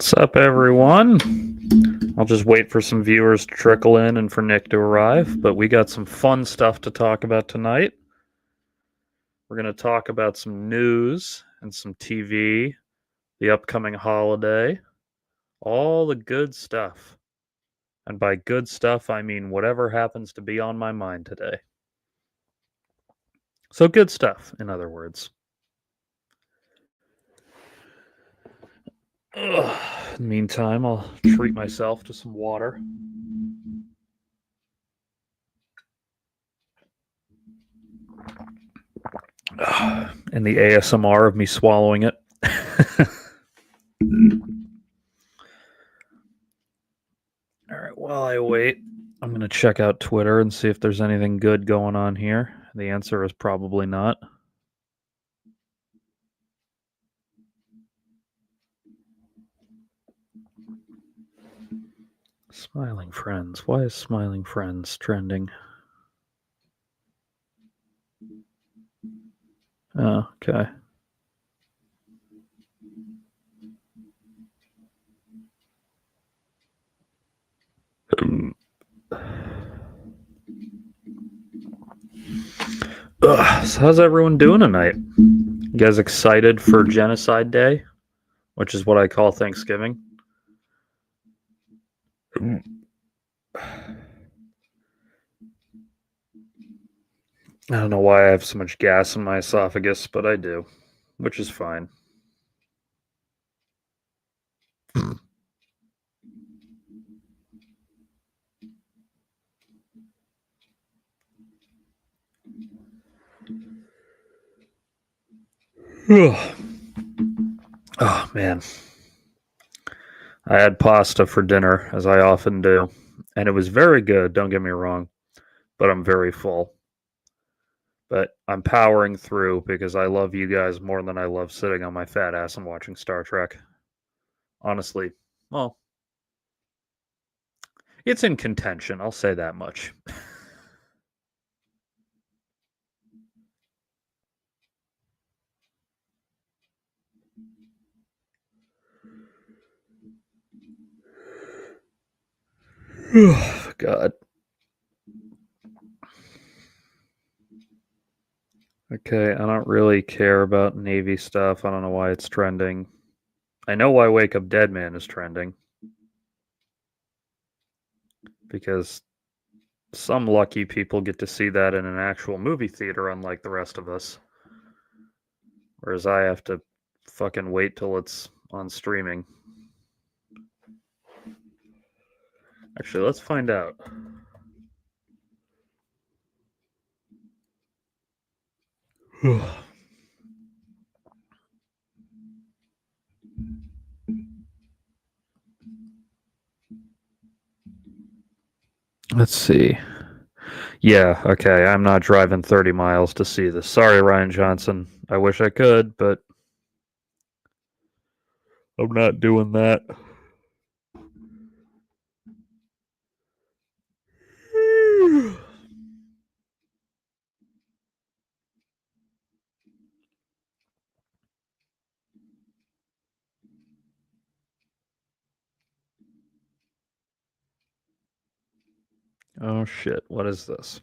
What's up, everyone? I'll just wait for some viewers to trickle in and for Nick to arrive, but we got some fun stuff to talk about tonight. We're going to talk about some news and some TV, the upcoming holiday, all the good stuff. And by good stuff, I mean whatever happens to be on my mind today. So, good stuff, in other words. In the meantime, I'll treat myself to some water. And the ASMR of me swallowing it. All right, while I wait, I'm going to check out Twitter and see if there's anything good going on here. The answer is probably not. Smiling Friends. Why is Smiling Friends trending? Oh, okay. So how's everyone doing tonight? You guys excited for Genocide Day, which is what I call Thanksgiving? I don't know why I have so much gas in my esophagus, but I do, which is fine. Oh, man. I had pasta for dinner, as I often do, and it was very good, don't get me wrong, but I'm very full. But I'm powering through because I love you guys more than I love sitting on my fat ass and watching Star Trek. Honestly, well, it's in contention, I'll say that much. God. Okay, I don't really care about Navy stuff. I don't know why it's trending. I know why Wake Up Dead Man is trending. Because some lucky people get to see that in an actual movie theater, unlike the rest of us. Whereas I have to fucking wait till it's on streaming. Actually, let's find out. Let's see. Yeah, okay, I'm not driving 30 miles to see this. Sorry, Ryan Johnson. I wish I could, but I'm not doing that. Oh shit, what is this?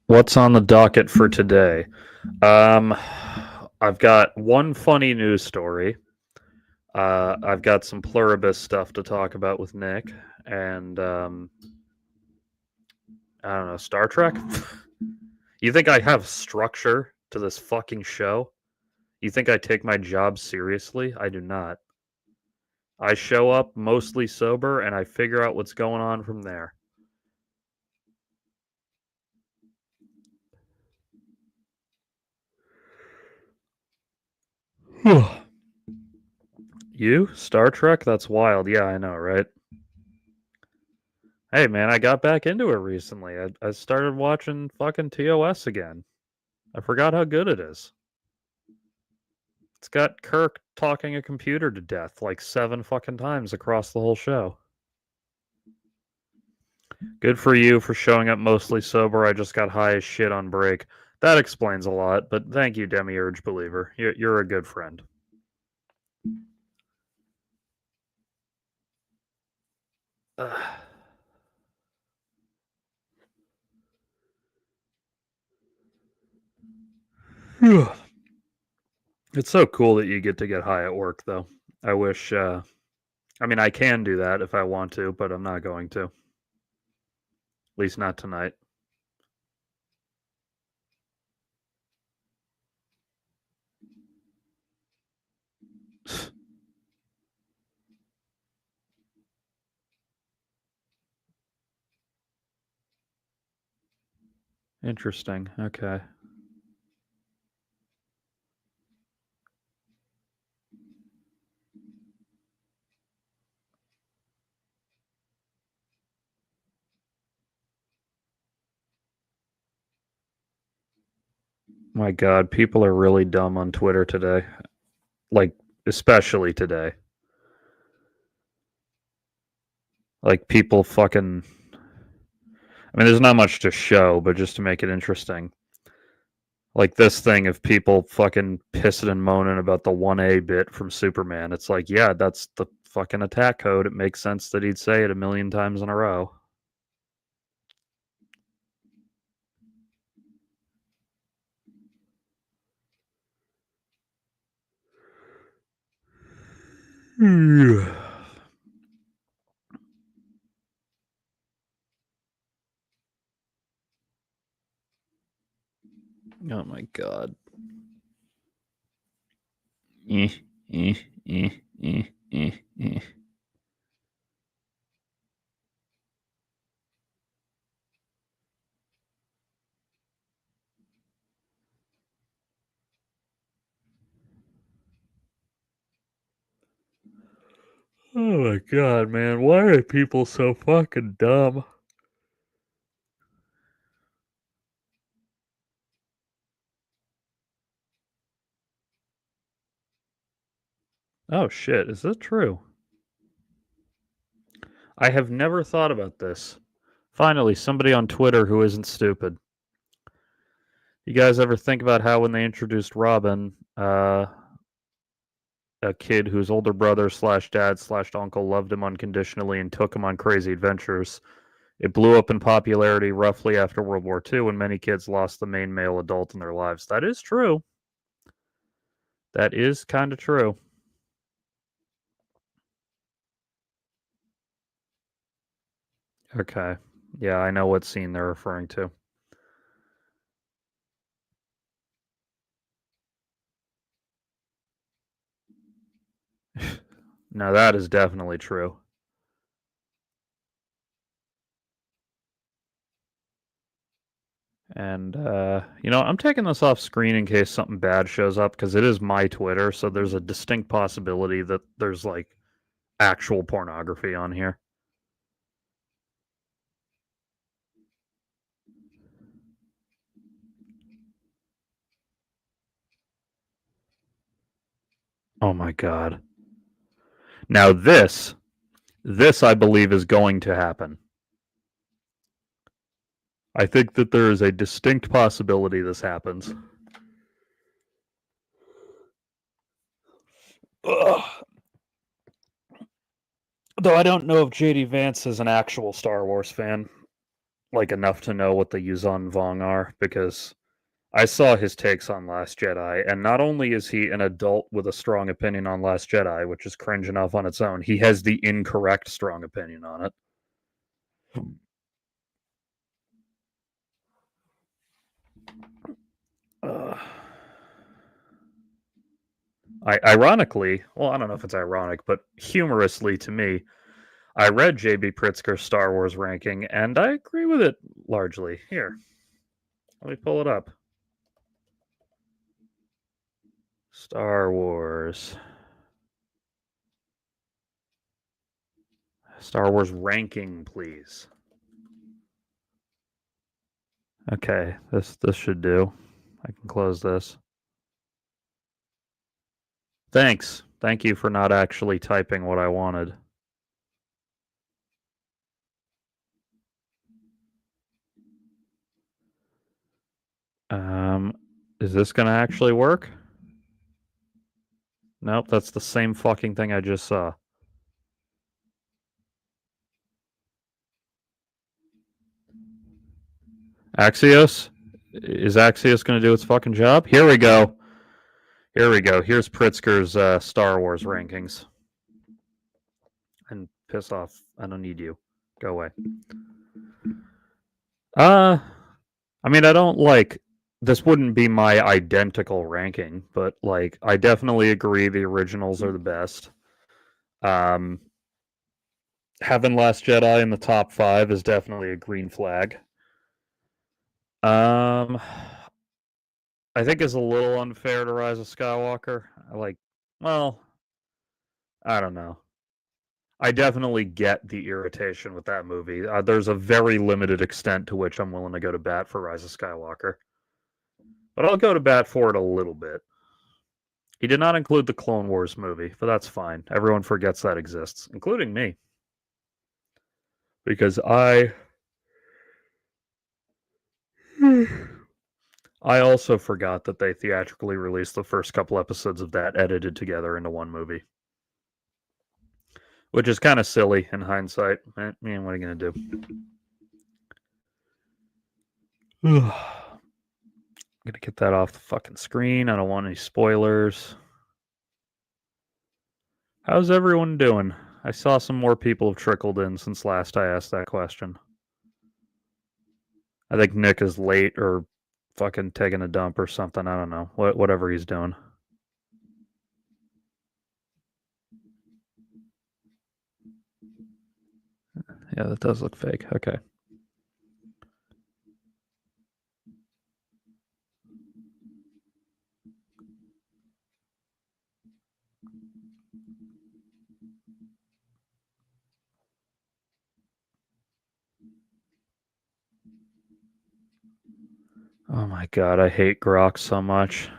What's on the docket for today? I've got one funny news story. I've got some pluribus stuff to talk about with Nick, and I don't know, Star Trek? You think I have structure to this fucking show? You think I take my job seriously? I do not. I show up mostly sober and I figure out what's going on from there. You? Star Trek? That's wild. Yeah, I know, right? Hey, man, I got back into it recently. I started watching fucking TOS again. I forgot how good it is. It's got Kirk talking a computer to death like 7 fucking times across the whole show. Good for you for showing up mostly sober. I just got high as shit on break. That explains a lot, but thank you, Demiurge Believer. You're a good friend. It's so cool that you get high at work, though. I wish. I mean, I can do that if I want to, but I'm not going to. At least not tonight. Interesting. Okay. My God, people are really dumb on Twitter today. Like, especially today. Like, people fucking. I mean, there's not much to show, but just to make it interesting. Like this thing of people fucking pissing and moaning about the 1A bit from Superman. It's like, yeah, that's the fucking attack code. It makes sense that he'd say it a million times in a row. Oh my God. Eh, eh, eh, eh, eh, eh. Oh my God, man. Why are people so fucking dumb? Oh shit, is that true? I have never thought about this. Finally, somebody on Twitter who isn't stupid. You guys ever think about how when they introduced Robin, a kid whose older brother slash dad slash uncle loved him unconditionally and took him on crazy adventures? It blew up in popularity roughly after World War II when many kids lost the main male adult in their lives. That is true. That is kind of true. Okay. Yeah, I know what scene they're referring to. No, that is definitely true. And I'm taking this off screen in case something bad shows up because it is my Twitter, so there's a distinct possibility that there's like actual pornography on here. Oh my God. Now this I believe is going to happen. I think that there is a distinct possibility this happens. Ugh. Though I don't know if JD Vance is an actual Star Wars fan, like enough to know what the Yuzhan Vong are, because I saw his takes on Last Jedi, and not only is he an adult with a strong opinion on Last Jedi, which is cringe enough on its own, he has the incorrect strong opinion on it. Uh, Ironically, well, I don't know if it's ironic, but humorously to me, I read J.B. Pritzker's Star Wars ranking, and I agree with it largely. Here, let me pull it up. Star Wars. Star Wars ranking, please. Okay, this should do. I can close this. Thanks. Thank you for not actually typing what I wanted. Is this gonna actually work? Nope, that's the same fucking thing I just saw. Axios? Is Axios gonna do its fucking job? Here we go. Here we go. Here's Pritzker's Star Wars rankings. And piss off. I don't need you. Go away. I mean, I don't like. This wouldn't be my identical ranking, but like, I definitely agree the originals are the best. Having Last Jedi in the top 5 is definitely a green flag. I think it's a little unfair to Rise of Skywalker. Well, I don't know. I definitely get the irritation with that movie. There's a very limited extent to which I'm willing to go to bat for Rise of Skywalker. But I'll go to bat for it a little bit. He did not include the Clone Wars movie, but that's fine. Everyone forgets that exists, including me. Because I also forgot that they theatrically released the first couple episodes of that edited together into one movie. Which is kind of silly in hindsight. Man, what are you going to do? I'm going to get that off the fucking screen. I don't want any spoilers. How's everyone doing? I saw some more people have trickled in since last I asked that question. I think Nick is late or fucking taking a dump or something. I don't know. Whatever he's doing. Yeah, that does look fake. Okay. Oh my god, I hate Grok so much.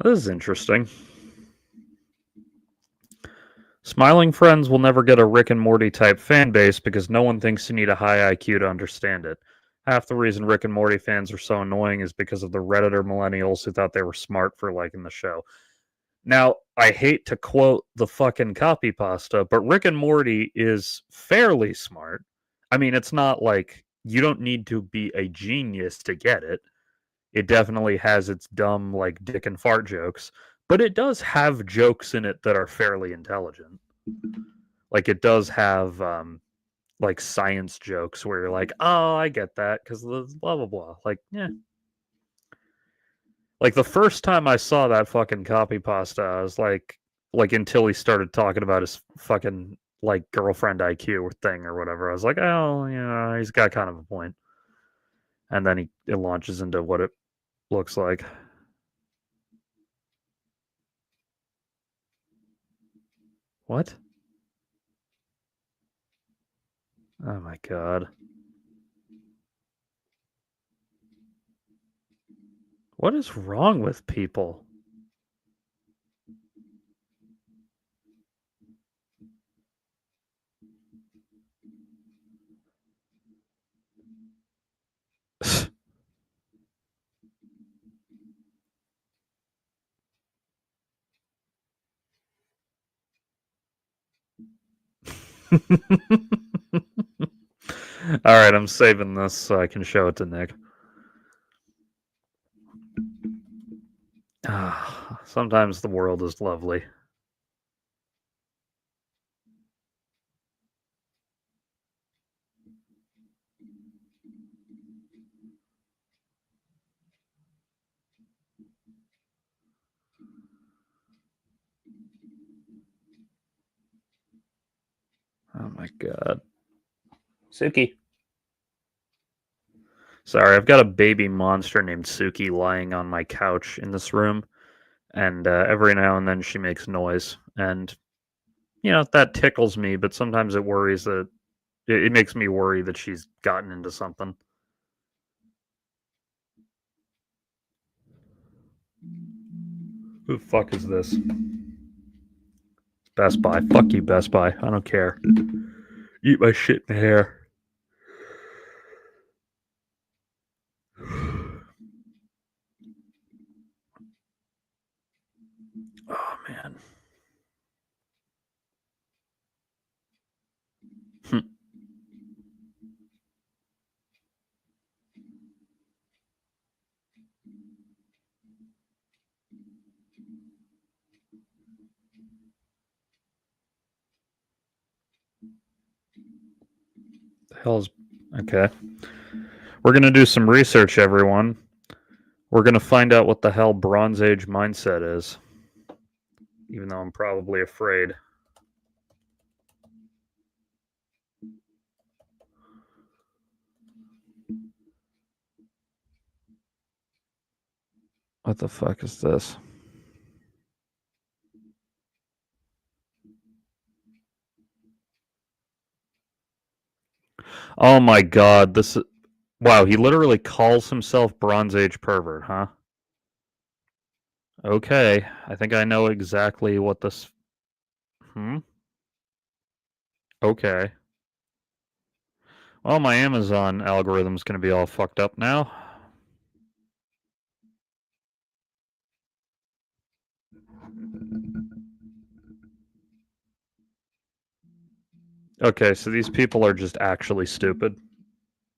This is interesting. Smiling Friends will never get a Rick and Morty type fan base because no one thinks you need a high IQ to understand it. Half the reason Rick and Morty fans are so annoying is because of the Redditor millennials who thought they were smart for liking the show. Now, I hate to quote the fucking copy pasta, but Rick and Morty is fairly smart. I mean, it's not like you don't need to be a genius to get it. It definitely has its dumb, like, dick and fart jokes, but it does have jokes in it that are fairly intelligent. Like, it does have, like, science jokes where you're like, oh, I get that, because blah, blah, blah. Like, yeah. Like, the first time I saw that fucking copy pasta, I was like, until he started talking about his fucking, like, girlfriend IQ thing or whatever, I was like, oh, yeah, he's got kind of a point. And then it launches into what it looks like. What? Oh my god. What is wrong with people? All right, I'm saving this so I can show it to Nick. Sometimes the world is lovely. Oh my god. Suki. Sorry, I've got a baby monster named Suki lying on my couch in this room, and every now and then she makes noise, and that tickles me, but sometimes it worries that it makes me worry that she's gotten into something. Who the fuck is this? Best Buy. Fuck you, Best Buy. I don't care. Eat my shit in the hair. Oh man. Hm. The hell's okay? We're gonna do some research, everyone. We're gonna find out what the hell Bronze Age mindset is, even though I'm probably afraid. What the fuck is this? Oh my god, this is wow, he literally calls himself Bronze Age pervert, huh? Okay, I think I know exactly what this Hmm? Okay. Well, my Amazon algorithm's gonna be all fucked up now. Okay, so these people are just actually stupid.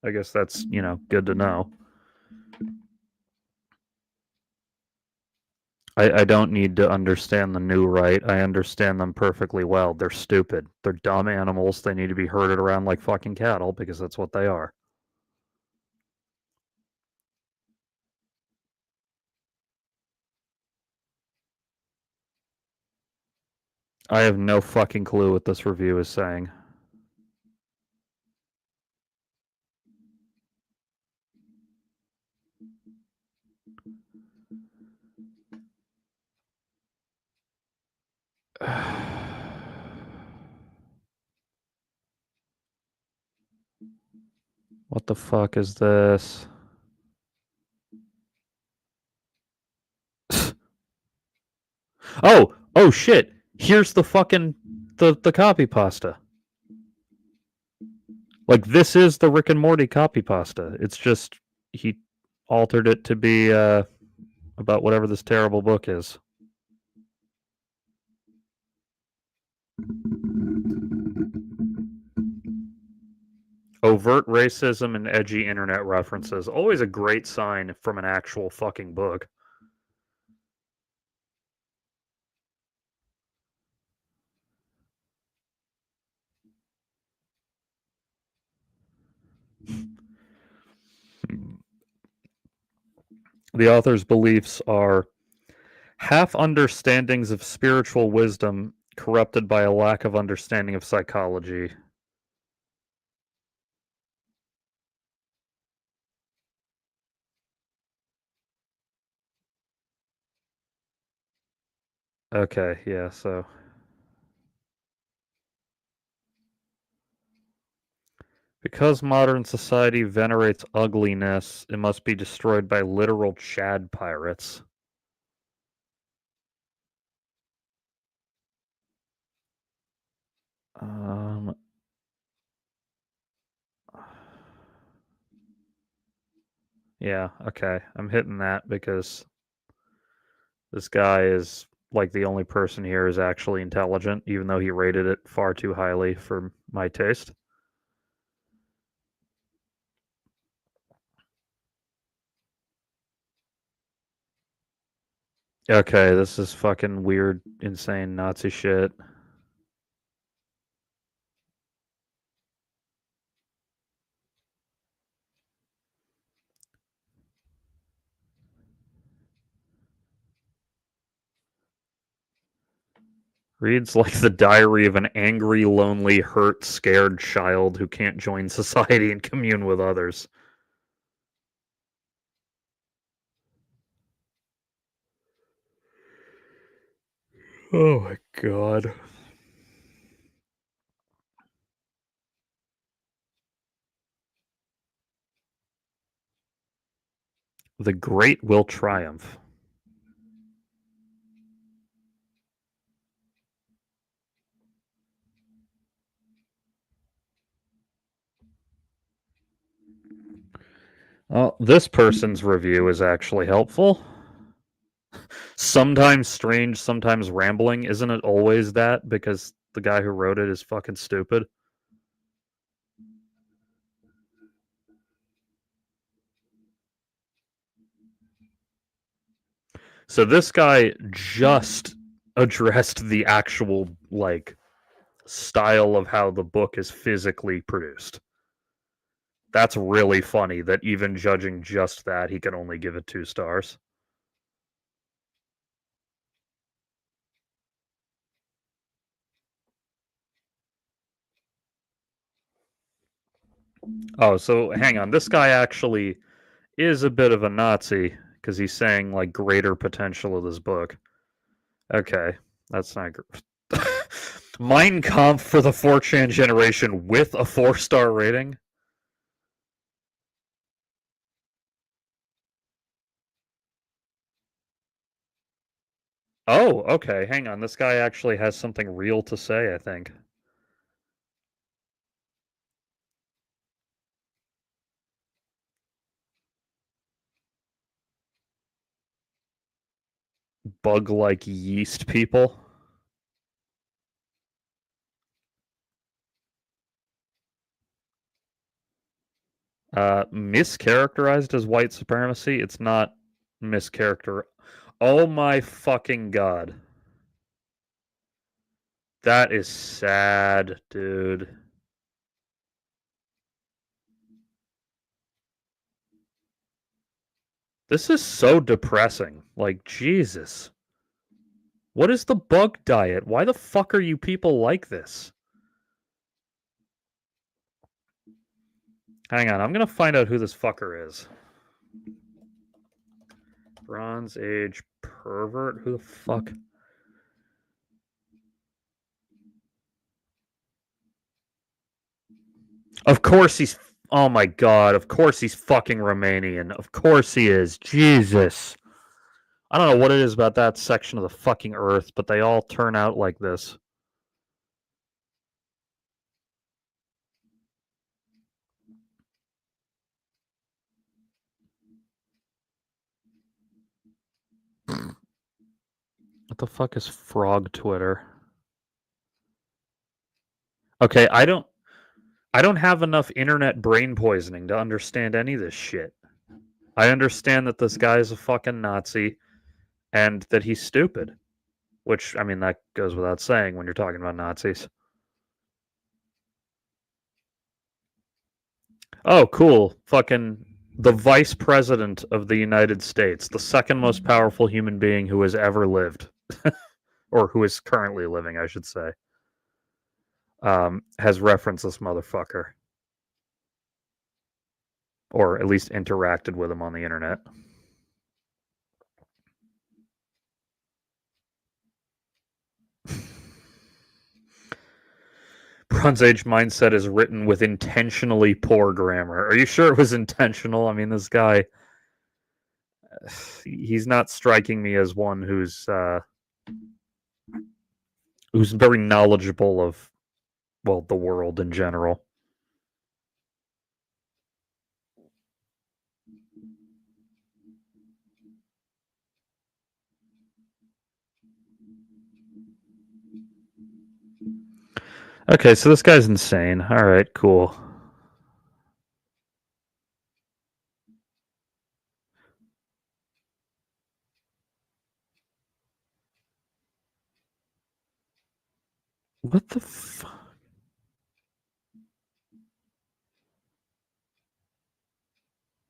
I guess that's, good to know. I don't need to understand the new right. I understand them perfectly well. They're stupid. They're dumb animals. They need to be herded around like fucking cattle because that's what they are. I have no fucking clue what this review is saying. What the fuck is this? Oh shit. Here's the fucking the copy pasta. Like this is the Rick and Morty copy pasta. It's just he altered it to be about whatever this terrible book is. Overt racism and edgy internet references. Always a great sign from an actual fucking book. The author's beliefs are half understandings of spiritual wisdom corrupted by a lack of understanding of psychology. Okay, yeah, so because modern society venerates ugliness, it must be destroyed by literal Chad pirates. Um, yeah, okay. I'm hitting that because this guy is like the only person here is actually intelligent, even though he rated it far too highly for my taste. Okay, this is fucking weird, insane Nazi shit. Reads like the diary of an angry, lonely, hurt, scared child who can't join society and commune with others. Oh my god. The great will triumph. Well, this person's review is actually helpful. Sometimes strange, sometimes rambling. Isn't it always that? Because the guy who wrote it is fucking stupid. So this guy just addressed the actual, like, style of how the book is physically produced. That's really funny that even judging just that, he can only give it 2 stars. Oh, so hang on. This guy actually is a bit of a Nazi because he's saying like greater potential of this book. Okay, that's not good. Mein Kampf for the 4chan generation with a 4-star rating. Oh, okay. Hang on. This guy actually has something real to say, I think. Bug like yeast people. Mischaracterized as white supremacy. It's not mischaracter. Oh my fucking god. That is sad, dude. This is so depressing. Like, Jesus. What is the bug diet? Why the fuck are you people like this? Hang on, I'm gonna find out who this fucker is. Bronze Age pervert? Who the fuck? Of course he's. Oh my god, of course he's fucking Romanian. Of course he is. Jesus. I don't know what it is about that section of the fucking earth, but they all turn out like this. What the fuck is frog Twitter? Okay, I don't have enough internet brain poisoning to understand any of this shit. I understand that this guy is a fucking Nazi and that he's stupid, which I mean that goes without saying when you're talking about Nazis. Oh, cool. Fucking the vice president of the United States, the second most powerful human being who has ever lived, or who is currently living, I should say, has referenced this motherfucker, or at least interacted with him on the internet. Bronze Age mindset is written with intentionally poor grammar. Are you sure it was intentional? I mean, this guy, he's not striking me as one who's very knowledgeable of, well, the world in general. Okay, so this guy's insane. All right, cool. What the fuck?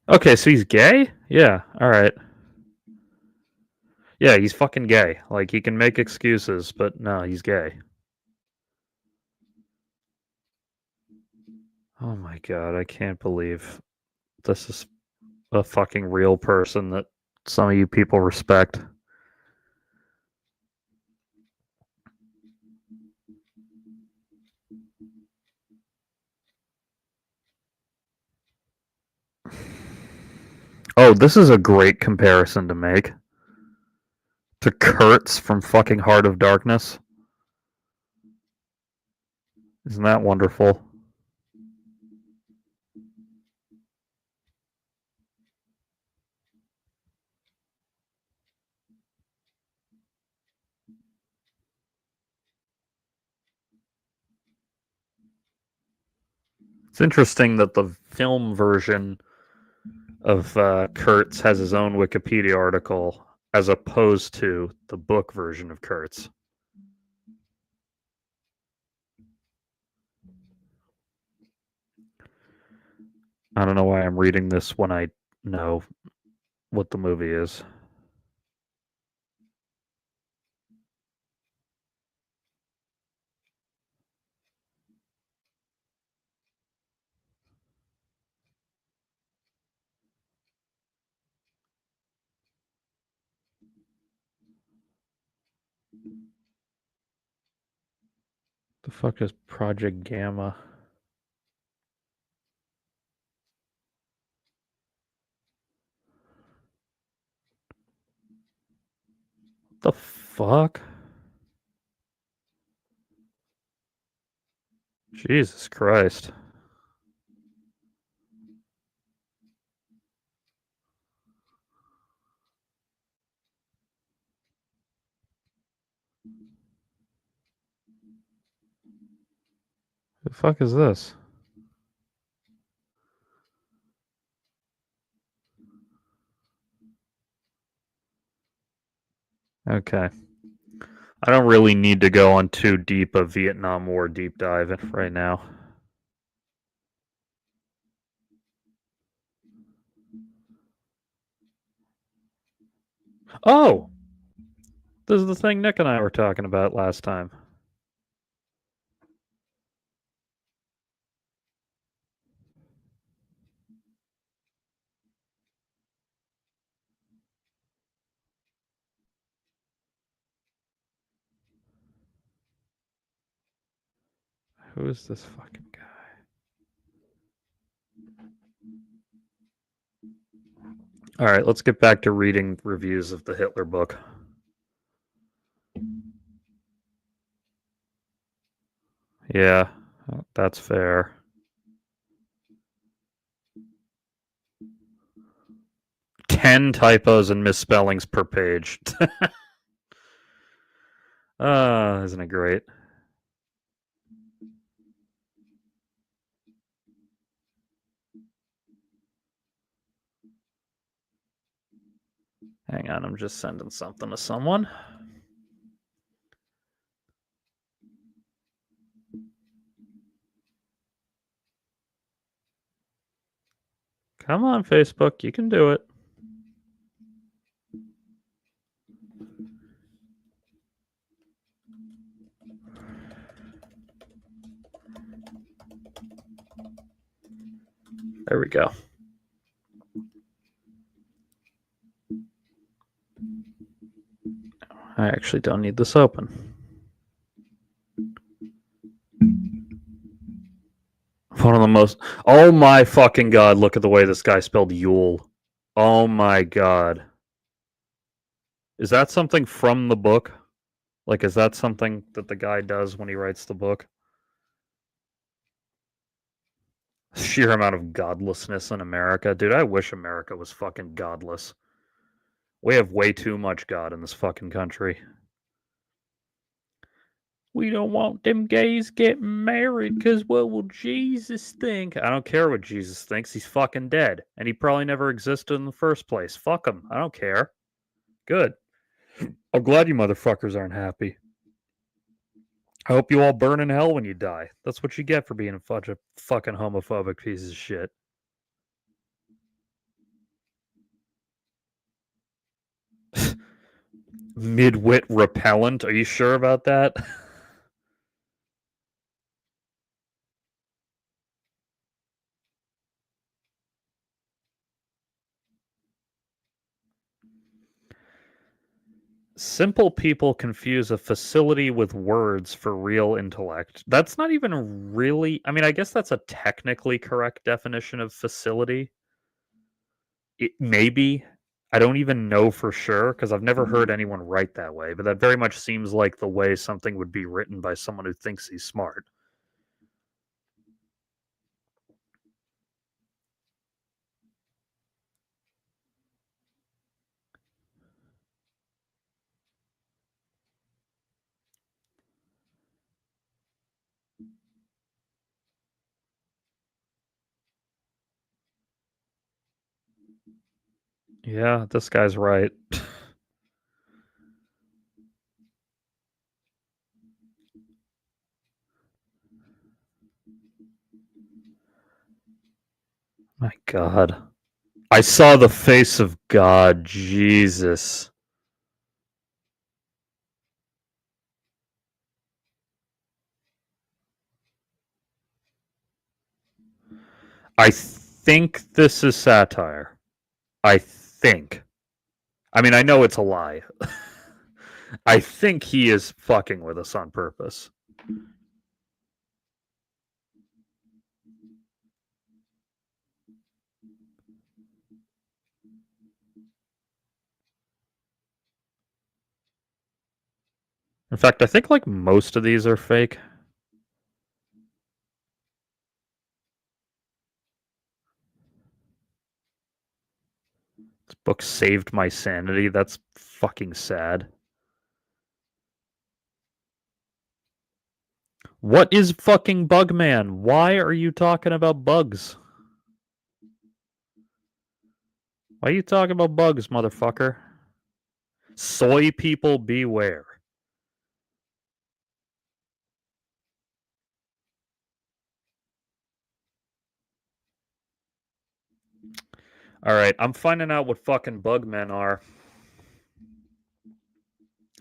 Okay, so he's gay? Yeah, all right. Yeah, he's fucking gay. Like, he can make excuses, but no, he's gay. Oh my god, I can't believe this is a fucking real person that some of you people respect. Oh, this is a great comparison to make. To Kurtz from fucking Heart of Darkness. Isn't that wonderful? It's interesting that the film version of Kurtz has his own Wikipedia article as opposed to the book version of Kurtz. I don't know why I'm reading this when I know what the movie is. The fuck is Project Gamma? The fuck? Jesus Christ. The fuck is this? Okay. I don't really need to go on too deep a Vietnam War deep dive right now. Oh! This is the thing Nick and I were talking about last time. Who is this fucking guy? All right, let's get back to reading reviews of the Hitler book. Yeah, that's fair. Ten typos and misspellings per page. Isn't it great? Hang on, I'm just sending something to someone. Come on, Facebook, you can do it. There we go. I actually don't need this open. One of the most. Oh my fucking god! Look at the way this guy spelled Yule. Oh my god. Is that something from the book? Like, is that something that the guy does when he writes the book? Sheer amount of godlessness in America. Dude, I wish America was fucking godless. We have way too much God in this fucking country. We don't want them gays getting married because what will Jesus think? I don't care what Jesus thinks. He's fucking dead. And he probably never existed in the first place. Fuck him. I don't care. Good. I'm glad you motherfuckers aren't happy. I hope you all burn in hell when you die. That's what you get for being such a fucking homophobic piece of shit. Midwit repellent? Are you sure about that? Simple people confuse a facility with words for real intellect. That's not even really. I mean, I guess that's a technically correct definition of facility. maybe. I don't even know for sure because I've never heard anyone write that way, but that very much seems like the way something would be written by someone who thinks he's smart. Yeah, this guy's right. My God. I saw the face of God. Jesus. I think this is satire. I think. I mean, I know it's a lie. I think he is fucking with us on purpose. In fact, I think like most of these are fake. This book saved my sanity. That's fucking sad. What is fucking Bugman? Why are you talking about bugs? Why are you talking about bugs, motherfucker? Soy people beware. All right, I'm finding out what fucking bugmen are.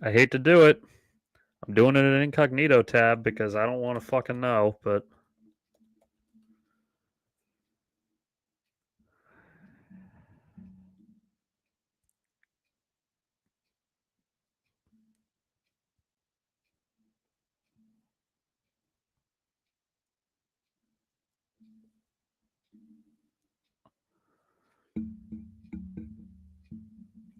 I hate to do it. I'm doing it in an incognito tab because I don't want to fucking know, but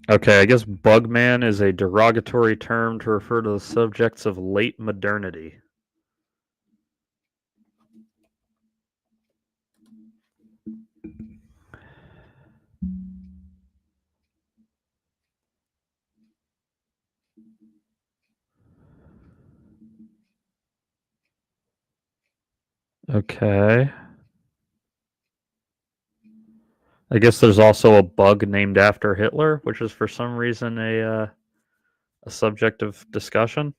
okay, I guess bugman is a derogatory term to refer to the subjects of late modernity. Okay. I guess there's also a bug named after Hitler, which is for some reason a subject of discussion.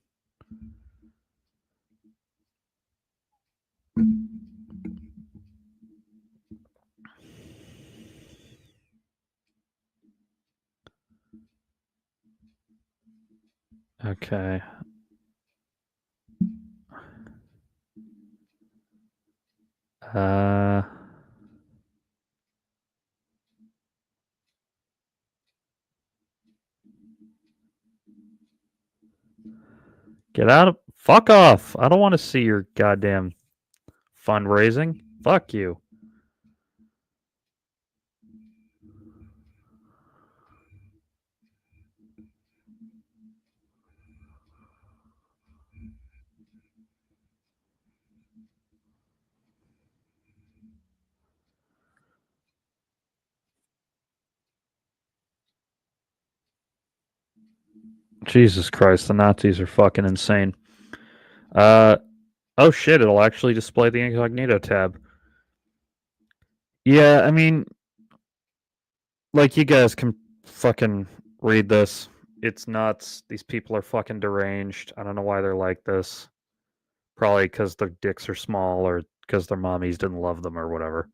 Okay. Uh Get out of fuck off. I don't want to see your goddamn fundraising. Fuck you. Jesus Christ, the Nazis are fucking insane. Uh oh shit, it'll actually display the incognito tab. Yeah, I mean, like you guys can fucking read this. It's nuts. These people are fucking deranged. I don't know why they're like this. Probably because their dicks are small or because their mommies didn't love them or whatever.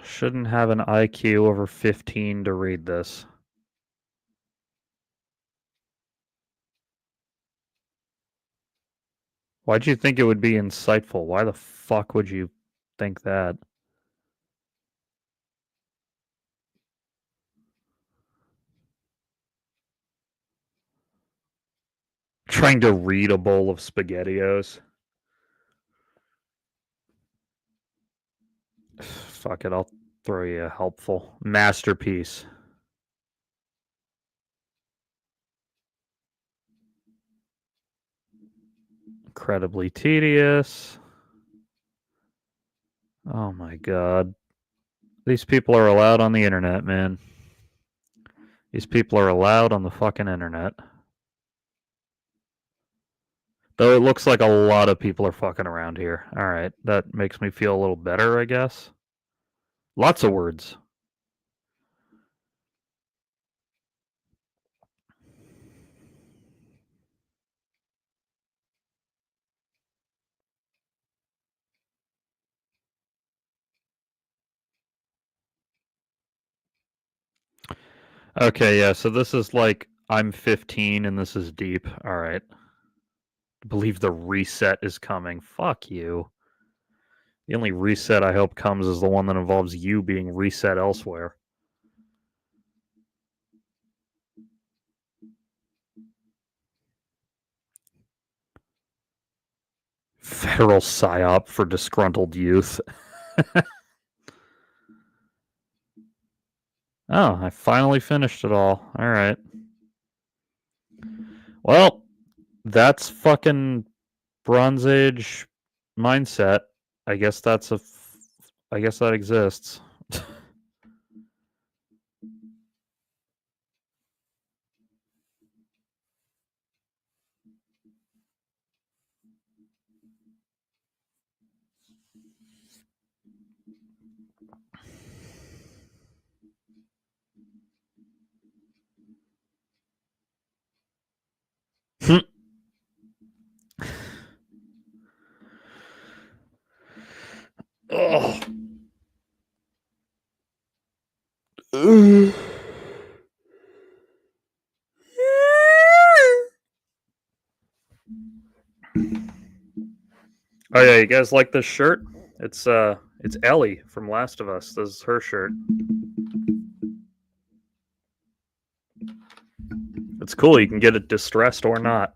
Shouldn't have an IQ over 15 to read this. Why'd you think it would be insightful? Why the fuck would you think that? trying to read a bowl of SpaghettiOs. Fuck it, I'll throw you a helpful masterpiece. Incredibly tedious. Oh my god. These people are allowed on the internet, man. These people are allowed on the fucking internet. Though it looks like a lot of people are fucking around here. Alright, that makes me feel a little better, I guess. Lots of words. Okay, yeah, so this is like I'm 15 and this is deep. Alright. I believe the reset is coming. Fuck you. The only reset I hope comes is the one that involves you being reset elsewhere. Federal psyop for disgruntled youth. Oh, I finally finished it all. Alright. Well, that's fucking Bronze Age mindset. I guess that's I guess that exists. Oh. Oh yeah, you guys like this shirt? It's Ellie from Last of Us. This is her shirt. It's cool. You can get it distressed or not.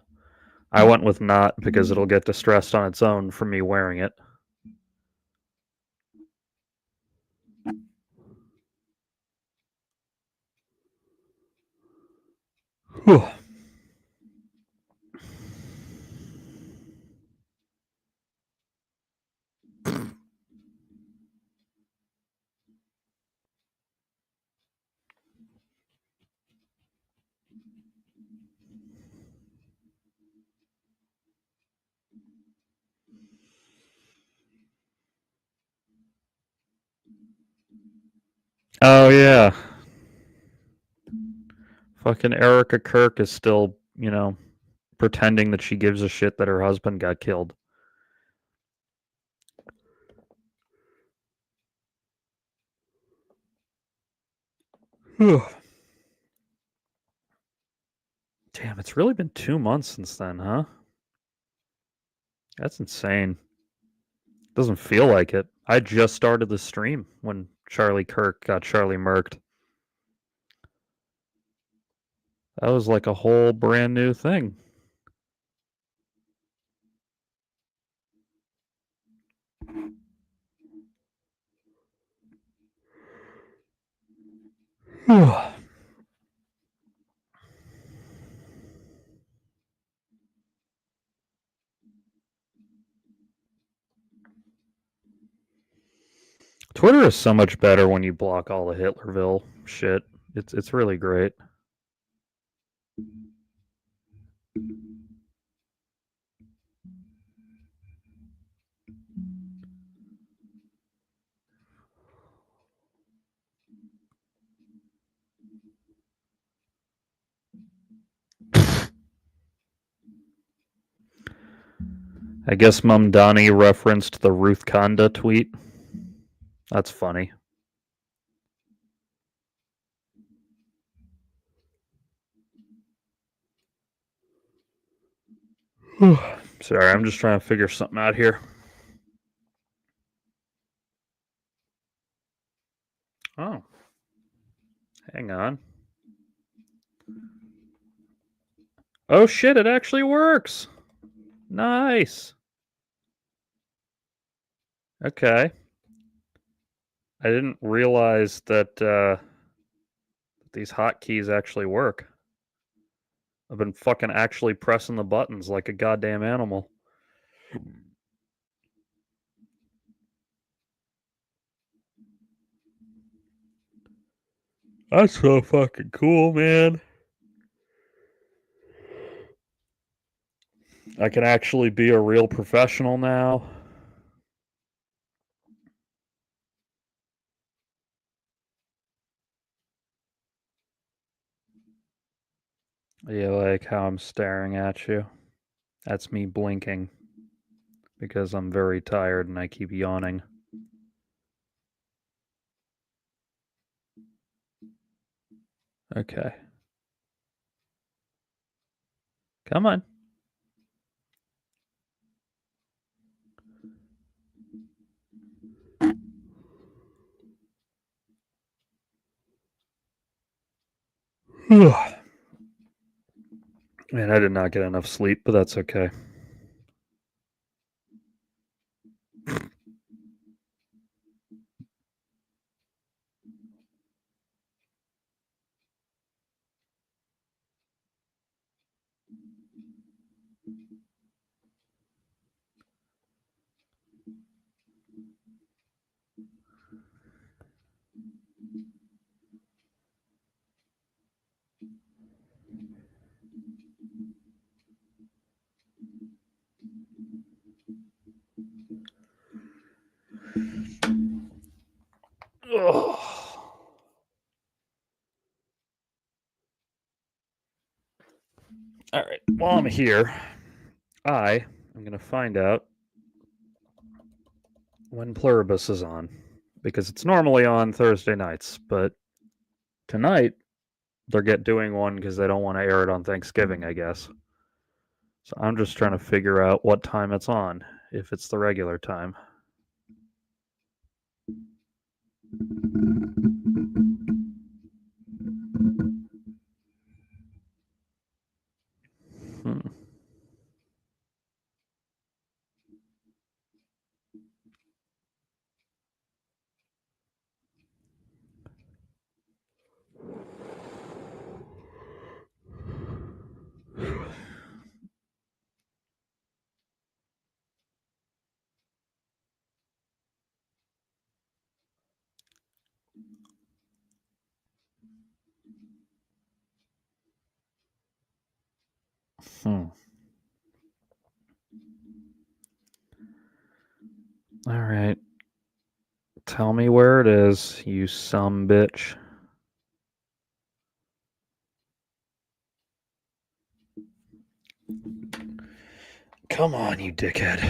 I went with not because it'll get distressed on its own from me wearing it. Whew. Oh yeah. Fucking Erica Kirk is still, pretending that she gives a shit that her husband got killed. Damn, it's really been 2 months since then, huh? That's insane. Doesn't feel like it. I just started the stream when Charlie Kirk got Charlie murked. That was like a whole brand new thing. Twitter is so much better when you block all the Hitlerville shit. It's really great. I guess Mum Donnie referenced the Ruth Conda tweet. That's funny. Sorry, I'm just trying to figure something out here. Oh. Hang on. Oh shit, it actually works. Nice. Okay. I didn't realize that these hotkeys actually work. I've been fucking actually pressing the buttons like a goddamn animal. That's so fucking cool, man. I can actually be a real professional now. You like how I'm staring at you? That's me blinking because I'm very tired and I keep yawning. Okay. Come on. Man, I did not get enough sleep, but that's okay. Ugh. All right. While I'm here, I am going to find out when Pluribus is on because it's normally on Thursday nights, but tonight they're doing one because they don't want to air it on Thanksgiving, I guess. So I'm just trying to figure out what time it's on, if it's the regular time. Hmm. Hmm. All right. Tell me where it is, you some bitch. Come on, you dickhead.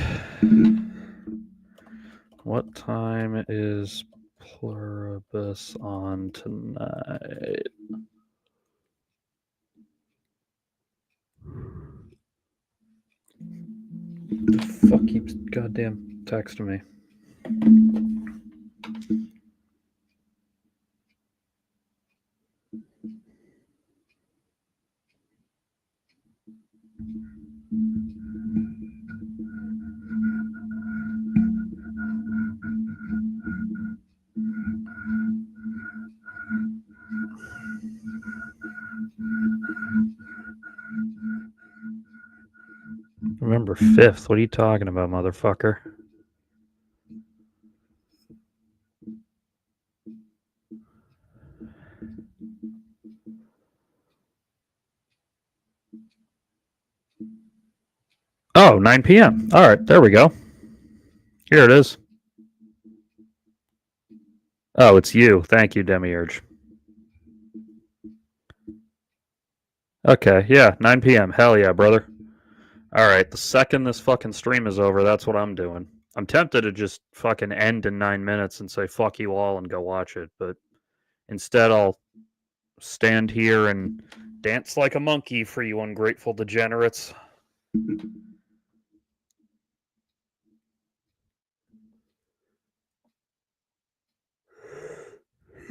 What time is Pluribus on tonight? The fuck keeps goddamn texting me? November 5th. What are you talking about, motherfucker? Oh, 9 p.m. All right, there we go. Here it is. Oh, it's you. Thank you, Demiurge. Okay, yeah, 9 p.m. Hell yeah, brother. All right, the second this fucking stream is over, that's what I'm doing. I'm tempted to just fucking end in 9 minutes and say fuck you all and go watch it, but instead I'll stand here and dance like a monkey for you ungrateful degenerates.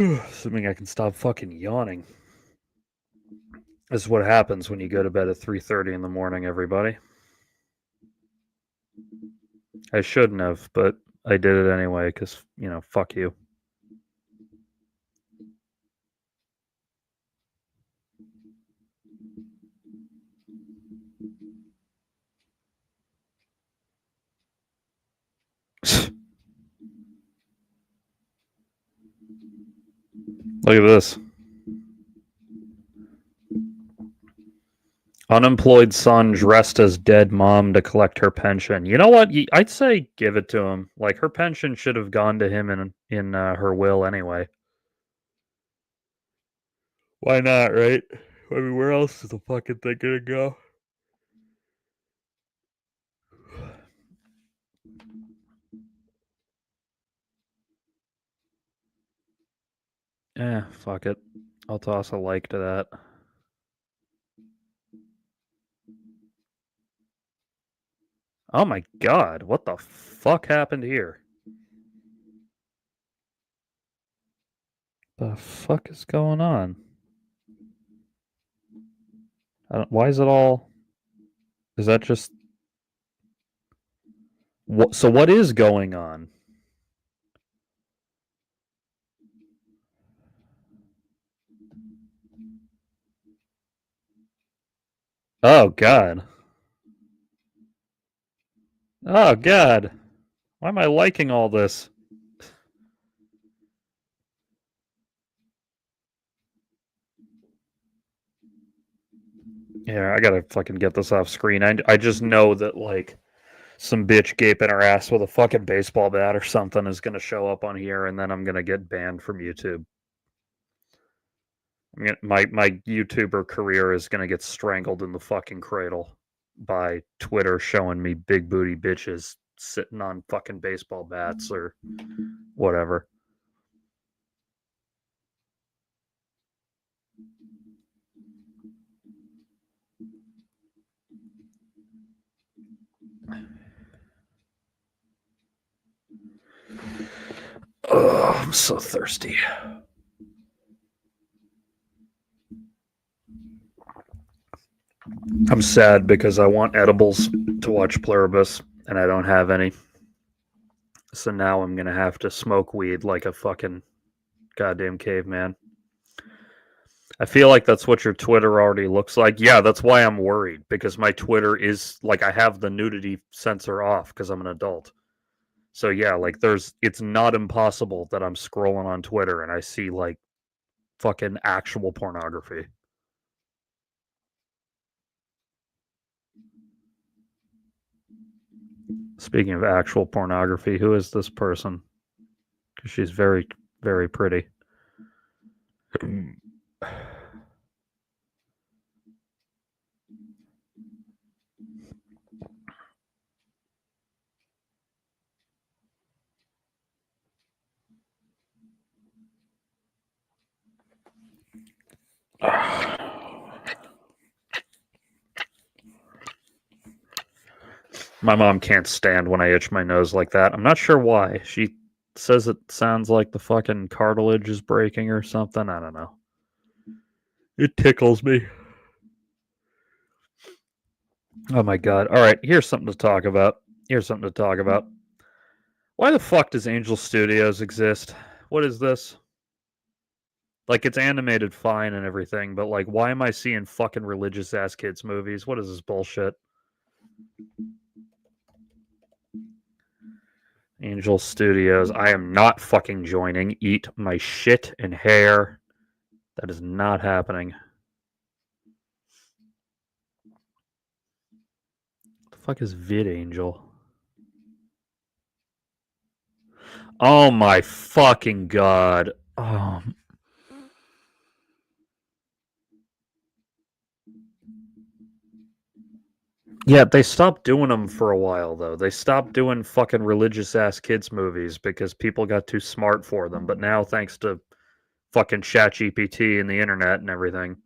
Assuming I can stop fucking yawning. This is what happens when you go to bed at 3:30 in the morning, everybody. I shouldn't have, but I did it anyway because, fuck you. Look at this. Unemployed son dressed as dead mom to collect her pension. You know what? I'd say give it to him. Like, her pension should have gone to him in her will anyway. Why not, right? I mean, where else is the fucking thing gonna go? Fuck it. I'll toss a like to that. Oh my god, what the fuck happened here? The fuck is going on? Why is it all? Is that just? What? So what is going on? Oh god. Oh god. Why am I liking all this? Yeah, I gotta fucking get this off screen. I just know that, like, some bitch gaping her ass with a fucking baseball bat or something is gonna show up on here, and then I'm gonna get banned from YouTube. My YouTuber career is gonna get strangled in the fucking cradle by Twitter showing me big booty bitches sitting on fucking baseball bats or whatever. Oh, I'm so thirsty. I'm sad because I want edibles to watch Pluribus and I don't have any. So now I'm gonna have to smoke weed like a fucking goddamn caveman. I feel like that's what your Twitter already looks like. Yeah, that's why I'm worried because my Twitter is like I have the nudity sensor off because I'm an adult. So yeah, like it's not impossible that I'm scrolling on Twitter and I see like fucking actual pornography. Speaking of actual pornography, who is this person? Because she's very, very pretty. My mom can't stand when I itch my nose like that. I'm not sure why. She says it sounds like the fucking cartilage is breaking or something. I don't know. It tickles me. Oh my god. All right, here's something to talk about. Why the fuck does Angel Studios exist? What is this? Like, it's animated fine and everything, but like, why am I seeing fucking religious ass kids movies? What is this bullshit? Angel Studios. I am not fucking joining. Eat my shit and hair. That is not happening. The fuck is VidAngel? Oh my fucking god. Oh. Yeah, they stopped doing them for a while though. They stopped doing fucking religious ass kids movies because people got too smart for them. But now, thanks to fucking ChatGPT and the internet and everything,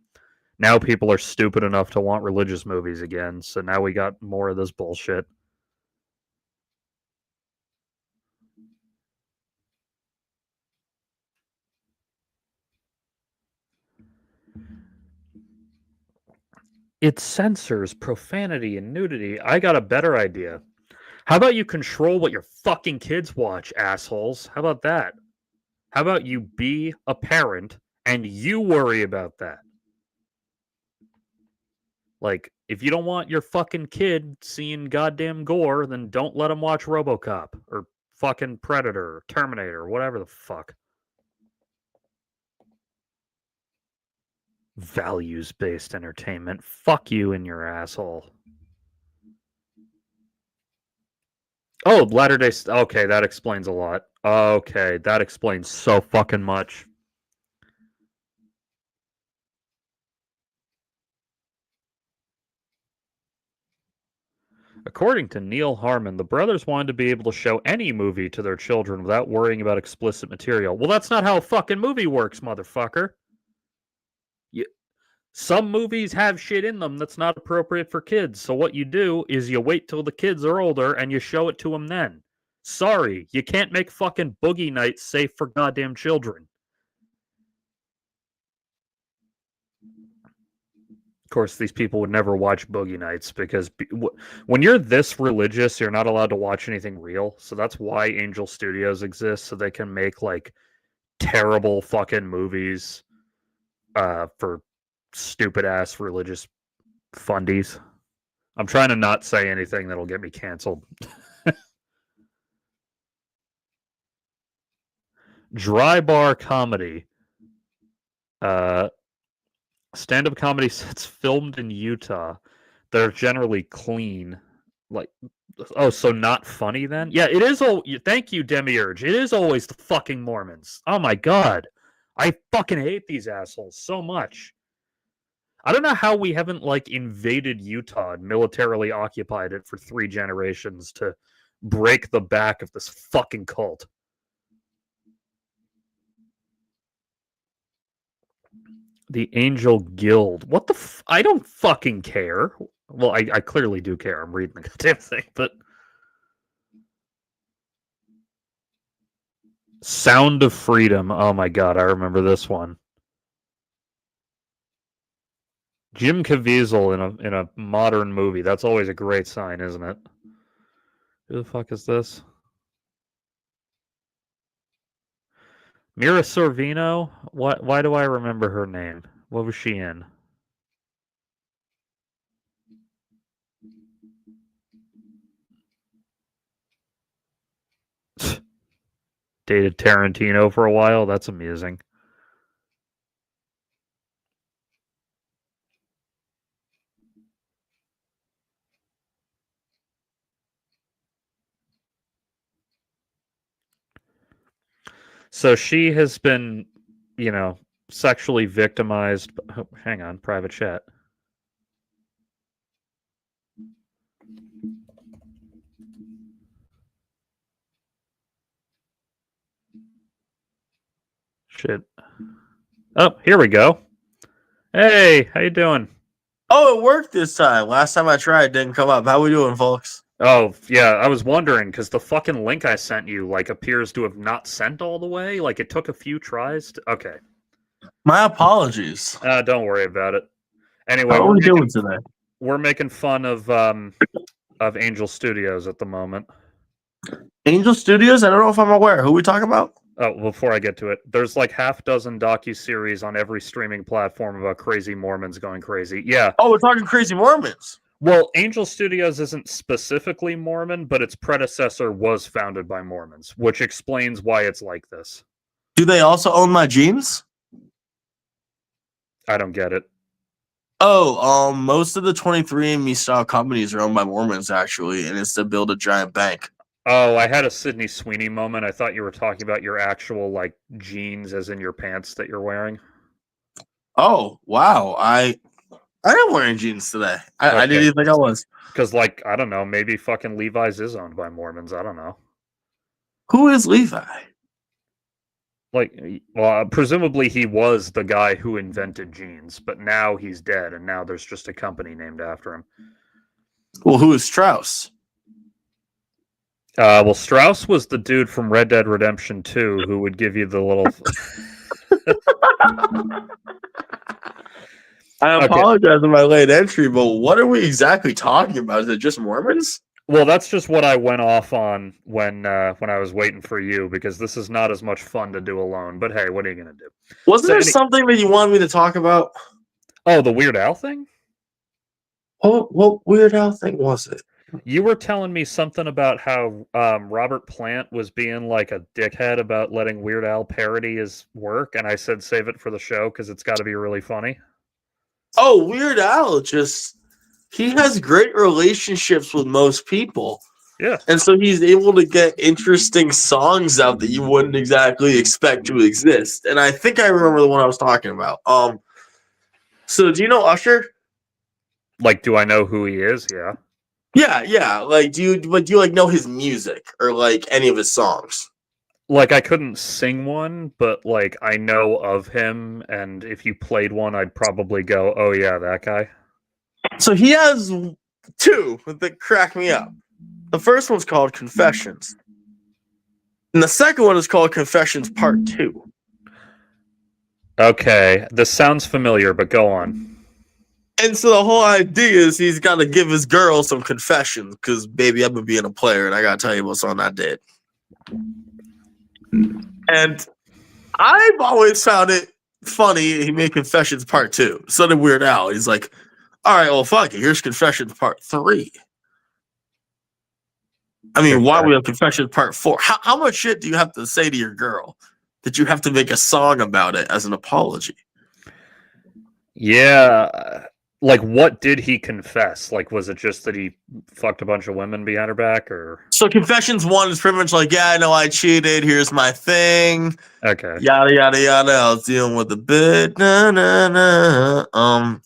now people are stupid enough to want religious movies again. So now we got more of this bullshit. It censors profanity and nudity. I got a better idea. How about you control what your fucking kids watch, assholes? How about that? How about you be a parent and you worry about that? Like, if you don't want your fucking kid seeing goddamn gore, then don't let them watch RoboCop or fucking Predator or Terminator or whatever the fuck. Values-based entertainment. Fuck you and your asshole. Oh, Latter-day... Okay, that explains a lot. Okay, that explains so fucking much. According to Neil Harmon, the brothers wanted to be able to show any movie to their children without worrying about explicit material. Well, that's not how a fucking movie works, motherfucker. Some movies have shit in them that's not appropriate for kids. So what you do is you wait till the kids are older and you show it to them then. Sorry, you can't make fucking Boogie Nights safe for goddamn children. Of course, these people would never watch Boogie Nights because when you're this religious, you're not allowed to watch anything real. So that's why Angel Studios exists, so they can make like terrible fucking movies for stupid ass religious fundies. I'm trying to not say anything that'll get me canceled. Dry bar comedy. Stand-up comedy sets filmed in Utah that are generally clean. Like, oh, so not funny then? Yeah, it is. Thank you, Demiurge. It is always the fucking Mormons. Oh my god, I fucking hate these assholes so much. I don't know how we haven't like invaded Utah and militarily occupied it for 3 generations to break the back of this fucking cult. The Angel Guild. What the I don't fucking care. Well, I clearly do care. I'm reading the goddamn thing, but... Sound of Freedom. Oh my god, I remember this one. Jim Caviezel in a modern movie. That's always a great sign, isn't it? Who the fuck is this? Mira Sorvino? Why do I remember her name? What was she in? Dated Tarantino for a while? That's amusing. So she has been, sexually victimized. Oh, hang on, private chat. Shit. Oh, here we go. Hey, how you doing? Oh, it worked this time. Last time I tried, it didn't come up. How we doing, folks? Oh, yeah, I was wondering, because the fucking link I sent you, appears to have not sent all the way. Like, it took a few tries to... Okay. My apologies. Don't worry about it. Anyway, what are we doing today? We're making fun of Angel Studios at the moment. Angel Studios? I don't know if I'm aware. Who are we talking about? Oh, before I get to it, there's like half dozen docuseries on every streaming platform about crazy Mormons going crazy. Yeah. Oh, we're talking crazy Mormons. Well, Angel Studios isn't specifically Mormon, but its predecessor was founded by Mormons, which explains why it's like this. Do they also own my jeans? I don't get it. Oh, most of the 23andMe style companies are owned by Mormons, actually, and it's to build a giant bank. Oh, I had a Sydney Sweeney moment. I thought you were talking about your actual, jeans as in your pants that you're wearing. Oh, wow. I am wearing jeans today. I didn't even think I was. Because, I don't know, maybe fucking Levi's is owned by Mormons. I don't know. Who is Levi? Presumably he was the guy who invented jeans, but now he's dead, and now there's just a company named after him. Well, who is Strauss? Strauss was the dude from Red Dead Redemption 2 who would give you the little... I Okay. apologize for my late entry, but what are we exactly talking about? Is it just Mormons? Well, that's just what I went off on when I was waiting for you because this is not as much fun to do alone. But hey, what are you gonna do? Wasn't So there something that you wanted me to talk about? Oh, the Weird Al thing? What Weird Al thing was it? You were telling me something about how Robert Plant was being like a dickhead about letting Weird Al parody his work, and I said save it for the show because it's got to be really funny. Oh, Weird Al he has great relationships with most people. Yeah. And so he's able to get interesting songs out that you wouldn't exactly expect to exist. And I think I remember the one I was talking about. So do you know Usher? Like, do I know who he is? Yeah. Yeah. Like do you like know his music or like any of his songs? Like, I couldn't sing one, but like I know of him, and if you played one, I'd probably go, "Oh yeah, that guy." So he has two that crack me up. The first one's called Confessions. And the second one is called Confessions Part 2. Okay, this sounds familiar, but go on. And so the whole idea is he's got to give his girl some confessions because, baby, I've been being a player and I got to tell you what's on that date. And I've always found it funny he made Confessions Part 2. So did Weird Al. He's like, all right, well, fuck it. Here's Confessions Part 3. I mean, why we have Confessions Part 4? How much shit do you have to say to your girl that you have to make a song about it as an apology? Yeah, like what did he confess? Like, was it just that he fucked a bunch of women behind her back, or? So Confessions 1 is pretty much like, yeah, I know I cheated. Here's my thing. Okay. Yada yada yada. I was dealing with a bit. Na na na.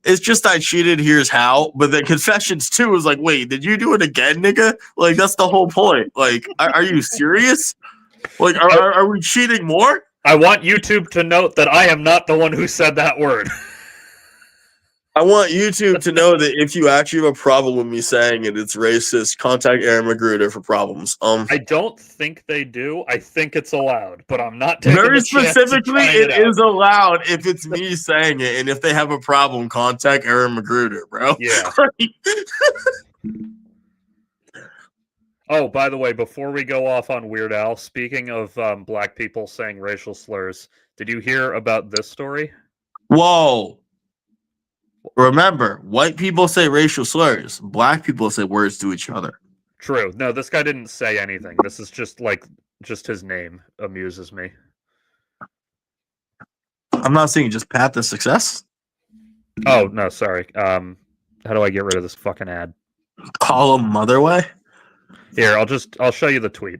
It's just I cheated. Here's how. But then Confessions 2 is like, wait, did you do it again, nigga? Like that's the whole point. Like, are you serious? Like, are we cheating more? I want YouTube to note that I am not the one who said that word. I want YouTube to know that if you actually have a problem with me saying it, it's racist. Contact Aaron Magruder for problems. I don't think they do. I think it's allowed, but I'm not taking Very the chance specifically, of trying it out. is allowed if it's me saying it, and if they have a problem, contact Aaron Magruder, bro. Yeah. Oh, by the way, before we go off on Weird Al, speaking of black people saying racial slurs, did you hear about this story? Whoa. Remember, white people say racial slurs. Black people say words to each other. True. No, this guy didn't say anything. This is just his name amuses me. I'm not saying just pat the success. Oh, no, sorry. How do I get rid of this fucking ad? Call them Motherway. Here, I'll show you the tweet.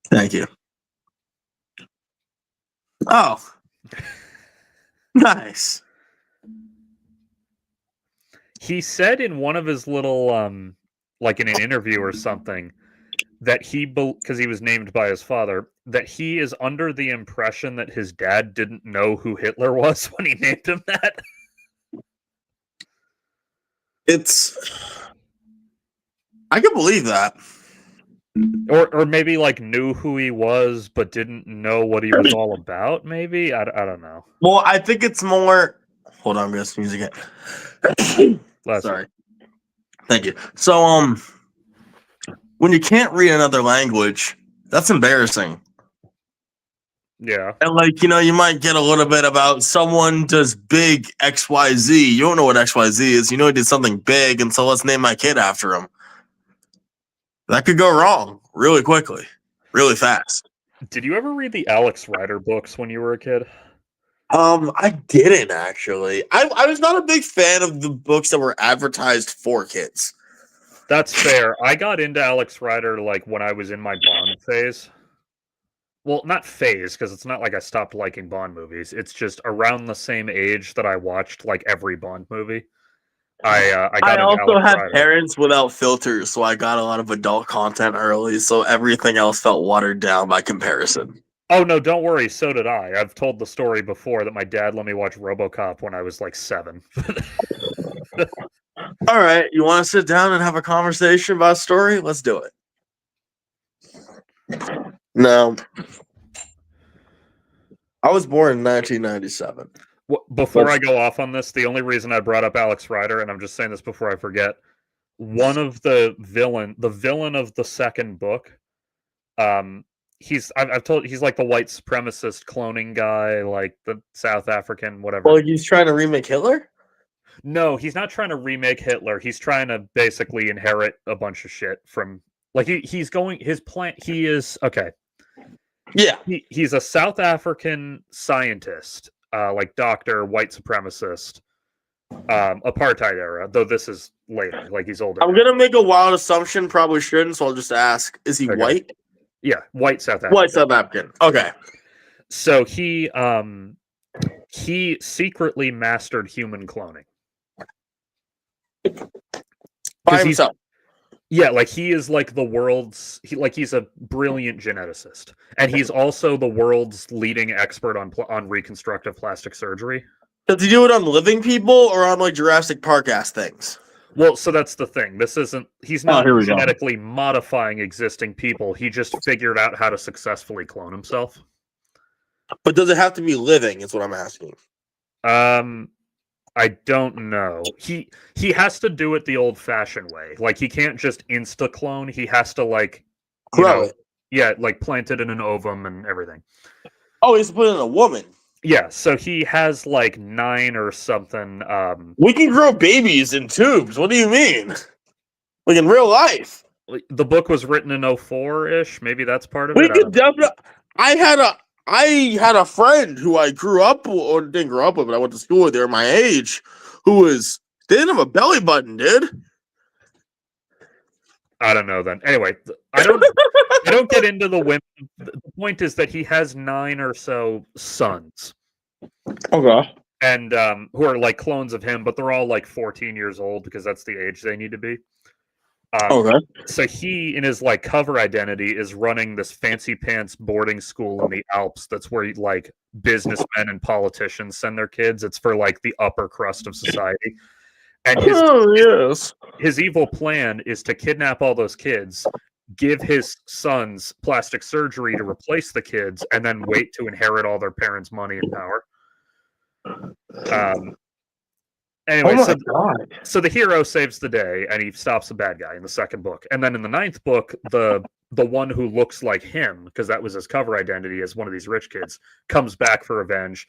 Thank you. Oh. Nice. He said in one of his little like in an interview or something that because he was named by his father, that he is under the impression that his dad didn't know who Hitler was when he named him that. I can believe that. Or maybe like knew who he was but didn't know what he was all about, maybe? I don't know. Well, I think it's more... Hold on, I'm going to sneeze again. Sorry. Thank you. So, when you can't read another language, that's embarrassing. Yeah. And like, you might get a little bit about someone does big XYZ. You don't know what XYZ is. You know he did something big, and so let's name my kid after him. That could go wrong really quickly, really fast. Did you ever read the Alex Rider books when you were a kid? I didn't actually. I was not a big fan of the books that were advertised for kids. That's fair. I got into Alex Rider like when I was in my Bond phase. Well, not phase, because it's not like I stopped liking Bond movies. It's just around the same age that I watched like every Bond movie. I also had parents without filters, so I got a lot of adult content early, so everything else felt watered down by comparison. Oh, no, don't worry. So did I. I've told the story before that my dad let me watch RoboCop when I was like 7. All right. You want to sit down and have a conversation about a story? Let's do it. No. I was born in 1997. Before I go off on this, the only reason I brought up Alex Rider, and I'm just saying this before I forget, one of the villain of the second book, I've told he's like the white supremacist cloning guy, like the South African whatever. Well, he's trying to remake Hitler? No, he's not trying to remake Hitler. He's trying to basically inherit a bunch of shit from like he's going his plan. He is okay. Yeah, he's a South African scientist, like doctor, white supremacist, apartheid era. Though this is later, like he's older. I'm gonna make a wild assumption, probably shouldn't, so I'll just ask: is he white? Yeah, white South African. White South African. Okay. So he secretly mastered human cloning. By himself. Yeah, like he is like the world's he's a brilliant geneticist, and he's also the world's leading expert on reconstructive plastic surgery. Does he do it on living people or on like Jurassic Park ass things? Well, so that's the thing. He's not genetically modifying existing people. He just figured out how to successfully clone himself. But does it have to be living? Is what I'm asking. I don't know. He has to do it the old-fashioned way. Like he can't just insta-clone. He has to like grow it. Yeah, like plant it in an ovum and everything. Oh, he's put in a woman. Yeah, so he has like 9 or something. We can grow babies in tubes. What do you mean? Like in real life? The book was written in 04-ish. Maybe that's part of it. We could definitely. I had a friend who I grew up with, or didn't grow up with, but I went to school with. They were my age. They didn't have a belly button, dude. I don't know then. Anyway, I don't get into the women. The point is that he has 9 or so sons. Okay. And who are like clones of him, but they're all like 14 years old because that's the age they need to be. Okay. So he, in his like cover identity, is running this fancy pants boarding school in the Alps. That's where like businessmen and politicians send their kids. It's for like the upper crust of society. And his evil plan is to kidnap all those kids, give his sons plastic surgery to replace the kids, and then wait to inherit all their parents' money and power. Anyway, so the hero saves the day and he stops the bad guy in the second book. And then in the 9th book, the one who looks like him, because that was his cover identity as one of these rich kids, comes back for revenge.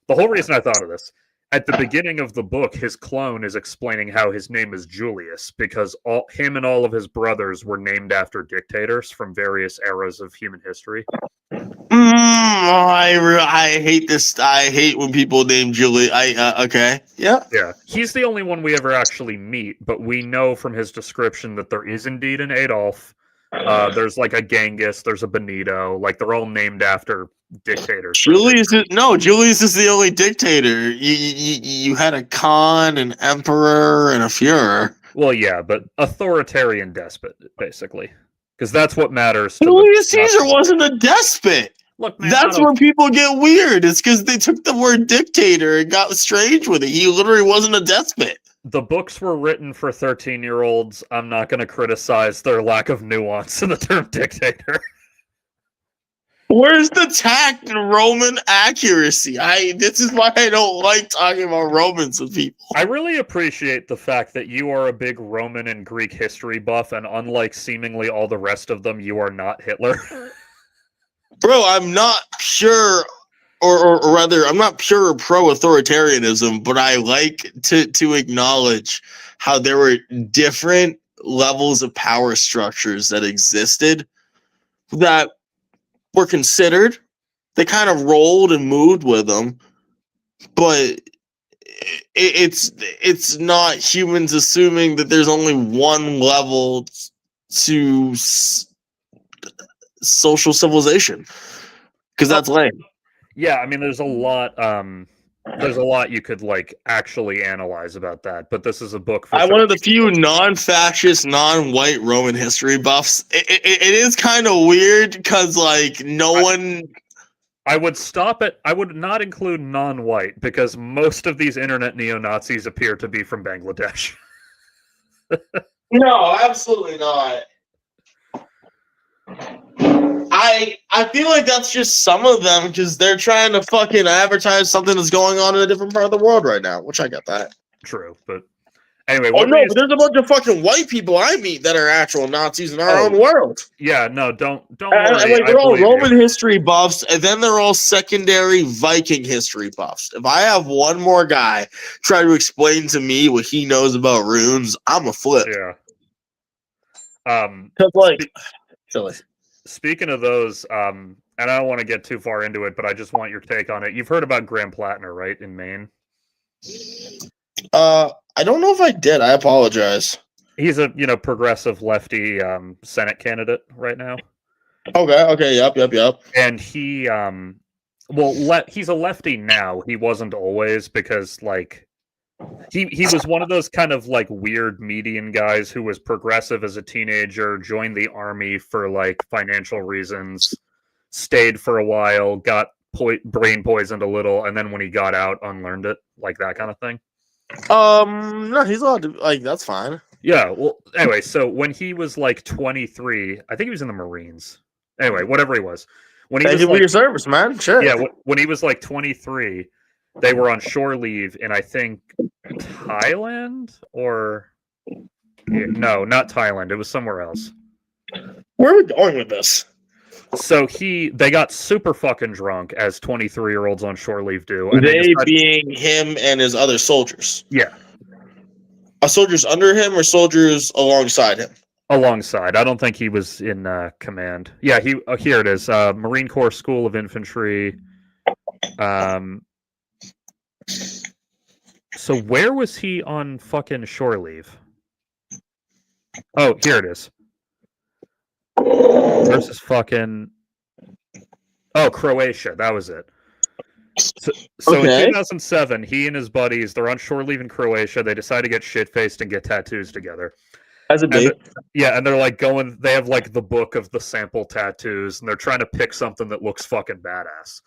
The whole reason I thought of this, at the beginning of the book, his clone is explaining how his name is Julius because him and all of his brothers were named after dictators from various eras of human history. I hate this. I hate when people name Julie. Okay. Yeah. Yeah. He's the only one we ever actually meet, but we know from his description that there is indeed an Adolf. There's like a Genghis. There's a Benito. Like they're all named after dictators. Julius is the only dictator. You had a Khan, an emperor, and a Führer. Well, yeah, but authoritarian despot, basically. Because that's what matters. Julius Caesar wasn't a despot. Look, man, that's where people get weird. It's because they took the word dictator and got strange with it. He literally wasn't a despot. The books were written for 13-year-olds. I'm not going to criticize their lack of nuance in the term dictator. Where's the tact and Roman accuracy? This is why I don't like talking about Romans with people. I really appreciate the fact that you are a big Roman and Greek history buff, and unlike seemingly all the rest of them, you are not Hitler. Bro, I'm not pure, or rather, I'm not pure pro-authoritarianism, but I like to acknowledge how there were different levels of power structures that existed that were considered. They kind of rolled and moved with them, but it's not humans assuming that there's only one level to social civilization, because that's lame. Yeah, I mean, there's a lot you could like actually analyze about that, but this is a book for I'm one of the few non-fascist, non-white Roman history buffs. It is kind of weird because like I would not include non-white because most of these internet neo-Nazis appear to be from Bangladesh. No, absolutely not. I feel like that's just some of them because they're trying to fucking advertise something that's going on in a different part of the world right now, which I get that. True, but anyway. Oh no, but there's a bunch of fucking white people I meet that are actual Nazis in our own world. Yeah, no, don't And, worry. like, they're all Roman history buffs, and then they're all secondary Viking history buffs. If I have one more guy try to explain to me what he knows about runes, I'm a flip. Yeah. Because like, silly. Speaking of those, and I don't want to get too far into it, but I just want your take on it. You've heard about Graham Plattner, right, in Maine? I don't know if I did. I apologize. He's a progressive lefty Senate candidate right now. Okay, yep. And he he's a lefty now. He wasn't always, because like he was one of those kind of like weird median guys who was progressive as a teenager, joined the army for like financial reasons, stayed for a while, got brain poisoned a little, and then when he got out, unlearned it, like that kind of thing. No, he's allowed to, like, that's fine. Yeah, well, anyway, so when he was like 23, I think he was in the Marines. Anyway, whatever he was. When he Thank was you for like, your service, man. Sure. Yeah, when he was like 23, they were on shore leave in, I think, Thailand or... No, not Thailand. It was somewhere else. Where are we going with this? So they got super fucking drunk, as 23-year-olds on shore leave do. And They being him and his other soldiers. Yeah. Soldiers under him or soldiers alongside him? Alongside. I don't think he was in command. Yeah, here it is. Marine Corps School of Infantry. So where was he on fucking shore leave? Oh, here it is. Versus fucking... Oh, Croatia. That was it. So in 2007, he and his buddies, they're on shore leave in Croatia. They decide to get shit-faced and get tattoos together. As a date? Yeah, and they're like going... They have like the book of the sample tattoos, and they're trying to pick something that looks fucking badass.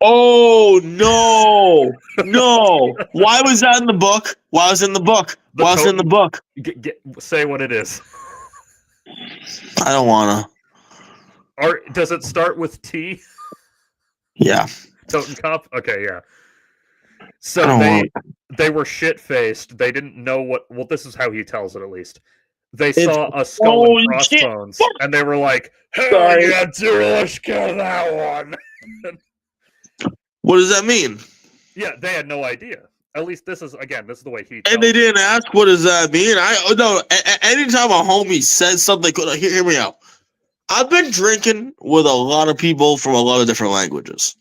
Oh, no. No. Why was that in the book? Why was it in the book? Why was it in the book? Say what it is. I don't want to. Does it start with T? Yeah. Totenkopf? Okay, yeah. So they were shit-faced. They didn't know what... Well, this is how he tells it, at least. They saw a skull and crossbones, and they were like, "Hell yeah, dude, let's kill that one." What does that mean? Yeah, they had no idea. At least this is the way he... And they didn't ask, what does that mean? Anytime a homie says something, hear me out. I've been drinking with a lot of people from a lot of different languages.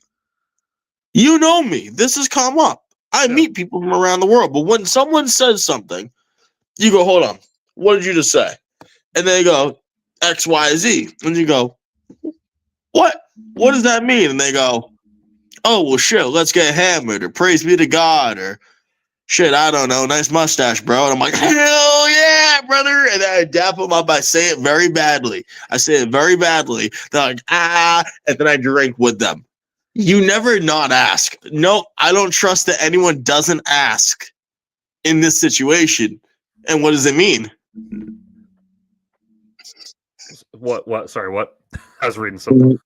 You know me. This has come up. I meet people from around the world. But when someone says something, you go, hold on. What did you just say? And they go, X, Y, Z. And you go, what? What does that mean? And they go, oh, well, shit, let's get hammered, or praise be to God, or shit, I don't know, nice mustache, bro. And I'm like, hell yeah, brother. And then I dap them up. I say it very badly. They're like, and then I drink with them. You never not ask. No, I don't trust that anyone doesn't ask in this situation. And what does it mean? What? Sorry, what? I was reading something.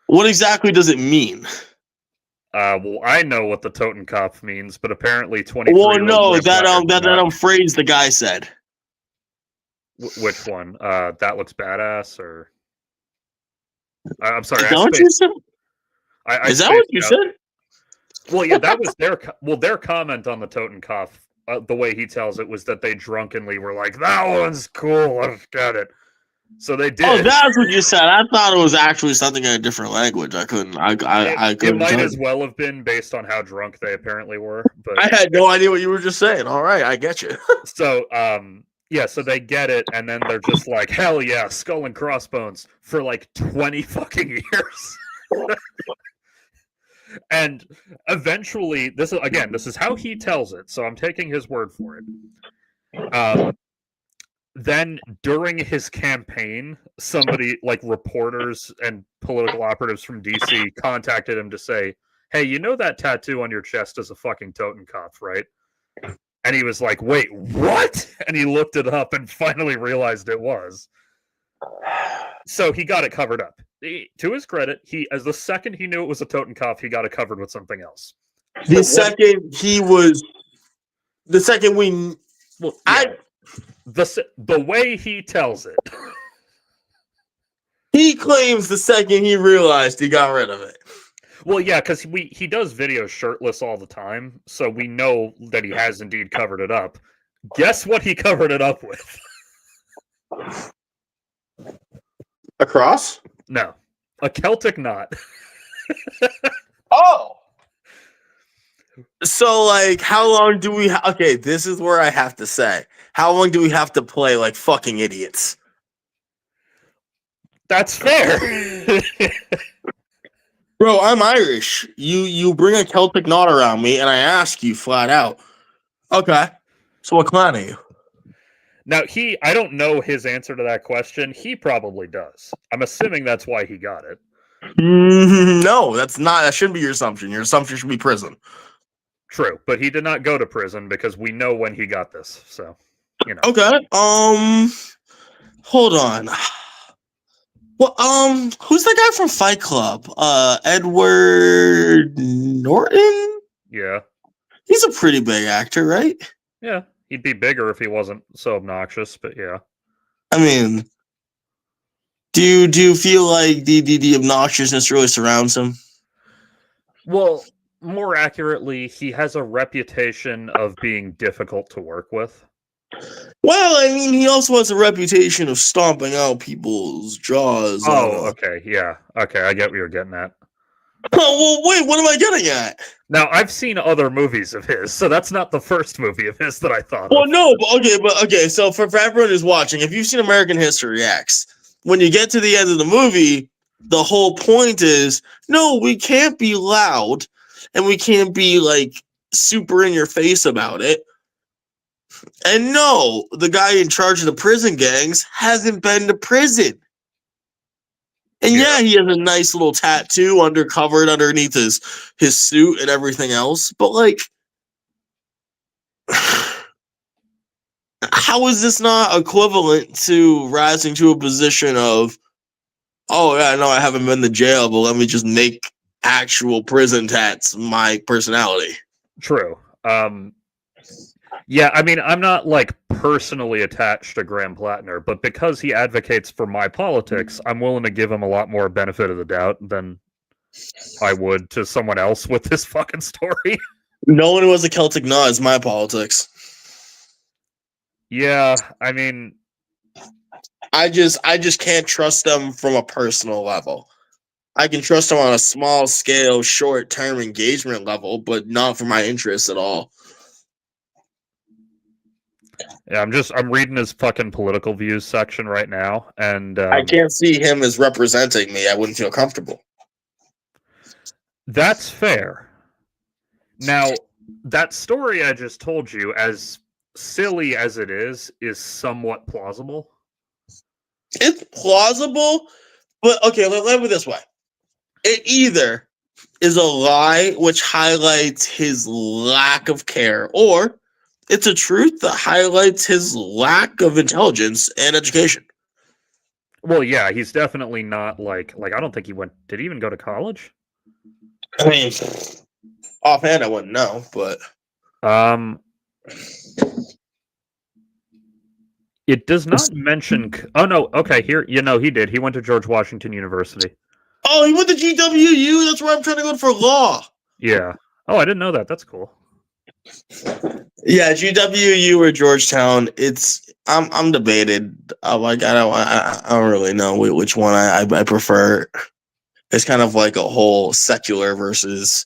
What exactly does it mean? Well, I know what the Totenkopf means, but apparently 23. Well, no, that phrase the guy said. Which one? That looks badass, or I'm sorry. Is that what you said? Is that what you said? Well, yeah, that was their comment on the Totenkopf. The way he tells it was that they drunkenly were like, "That one's cool, let's get it." So they did. Oh, that's what you said. I thought it was actually something in a different language. I couldn't. It might as well have been based on how drunk they apparently were. But I had no idea what you were just saying. All right, I get you. So, yeah, so they get it, and then they're just like, hell yeah, skull and crossbones for like 20 fucking years. And eventually, this is how he tells it, so I'm taking his word for it. Then during his campaign, somebody, like reporters and political operatives from DC, contacted him to say, hey, you know that tattoo on your chest is a fucking Totenkopf, right? And he was like, wait, what? And he looked it up and finally realized it was. So he got it covered up. To his credit, as the second he knew it was a Totenkopf, he got it covered with something else. The second we, well, yeah, the way he tells it. He claims the second he realized he got rid of it. Well, yeah, because he does videos shirtless all the time, so we know that he has indeed covered it up. Guess what he covered it up with? A cross? No, a Celtic knot. Oh. So, like, how long do we... okay, this is where I have to say. How long do we have to play like fucking idiots? That's fair. Bro, I'm Irish. You bring a Celtic knot around me, and I ask you flat out. Okay, so what clan are you? Now, I don't know his answer to that question. He probably does. I'm assuming that's why he got it. No, that's not. That shouldn't be your assumption. Your assumption should be prison. True, but he did not go to prison because we know when he got this. So, you know. Okay. Hold on. Well, who's the guy from Fight Club? Edward Norton? Yeah. He's a pretty big actor, right? Yeah. He'd be bigger if he wasn't so obnoxious, but yeah. I mean, do you feel like the obnoxiousness really surrounds him? Well, more accurately, he has a reputation of being difficult to work with. Well, I mean, he also has a reputation of stomping out people's jaws. Oh, okay, yeah. Okay, I get what you're getting at. Oh, well, wait, what am I getting at? Now, I've seen other movies of his, so that's not the first movie of his that I thought well, of. no, but okay, so for everyone who's watching, if you've seen American History X, when you get to the end of the movie, the whole point is, no, we can't be loud, and we can't be, like, super in your face about it. And no, the guy in charge of the prison gangs hasn't been to prison. And yeah, he has a nice little tattoo covered underneath his suit and everything else. But, like, how is this not equivalent to rising to a position of, oh, yeah, no, I haven't been to jail, but let me just make actual prison tats my personality? True. Yeah, I mean, I'm not, like, personally attached to Graham Plattner, but because he advocates for my politics, I'm willing to give him a lot more benefit of the doubt than I would to someone else with this fucking story. No one who has a Celtic knot is my politics. Yeah, I mean... I just can't trust them from a personal level. I can trust them on a small scale, short-term engagement level, but not for my interests at all. Yeah, I'm reading his fucking political views section right now, and I can't see him as representing me. I wouldn't feel comfortable. That's fair. Now, that story I just told you, as silly as it is somewhat plausible. It's plausible, but okay, let me put it this way. It either is a lie which highlights his lack of care, or it's a truth that highlights his lack of intelligence and education. Well, yeah, he's definitely not like I don't think did he even go to college? I mean, offhand, I wouldn't know, but it does not mention. Oh no, okay, here he did. He went to George Washington University. Oh, he went to GWU. That's where I'm trying to go for law. Yeah. Oh, I didn't know that. That's cool. Yeah, GWU or Georgetown. I'm debated. I don't really know which one I prefer. It's kind of like a whole secular versus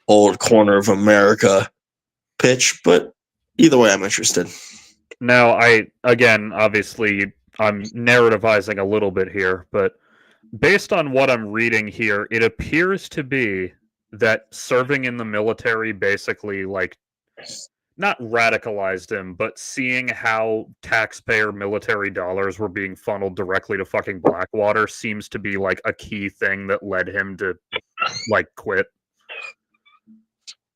old corner of America pitch, but either way, I'm interested. Now, obviously, I'm narrativizing a little bit here, but based on what I'm reading here, it appears to be that serving in the military basically, like, not radicalized him, but seeing how taxpayer military dollars were being funneled directly to fucking Blackwater seems to be, like, a key thing that led him to, like, quit.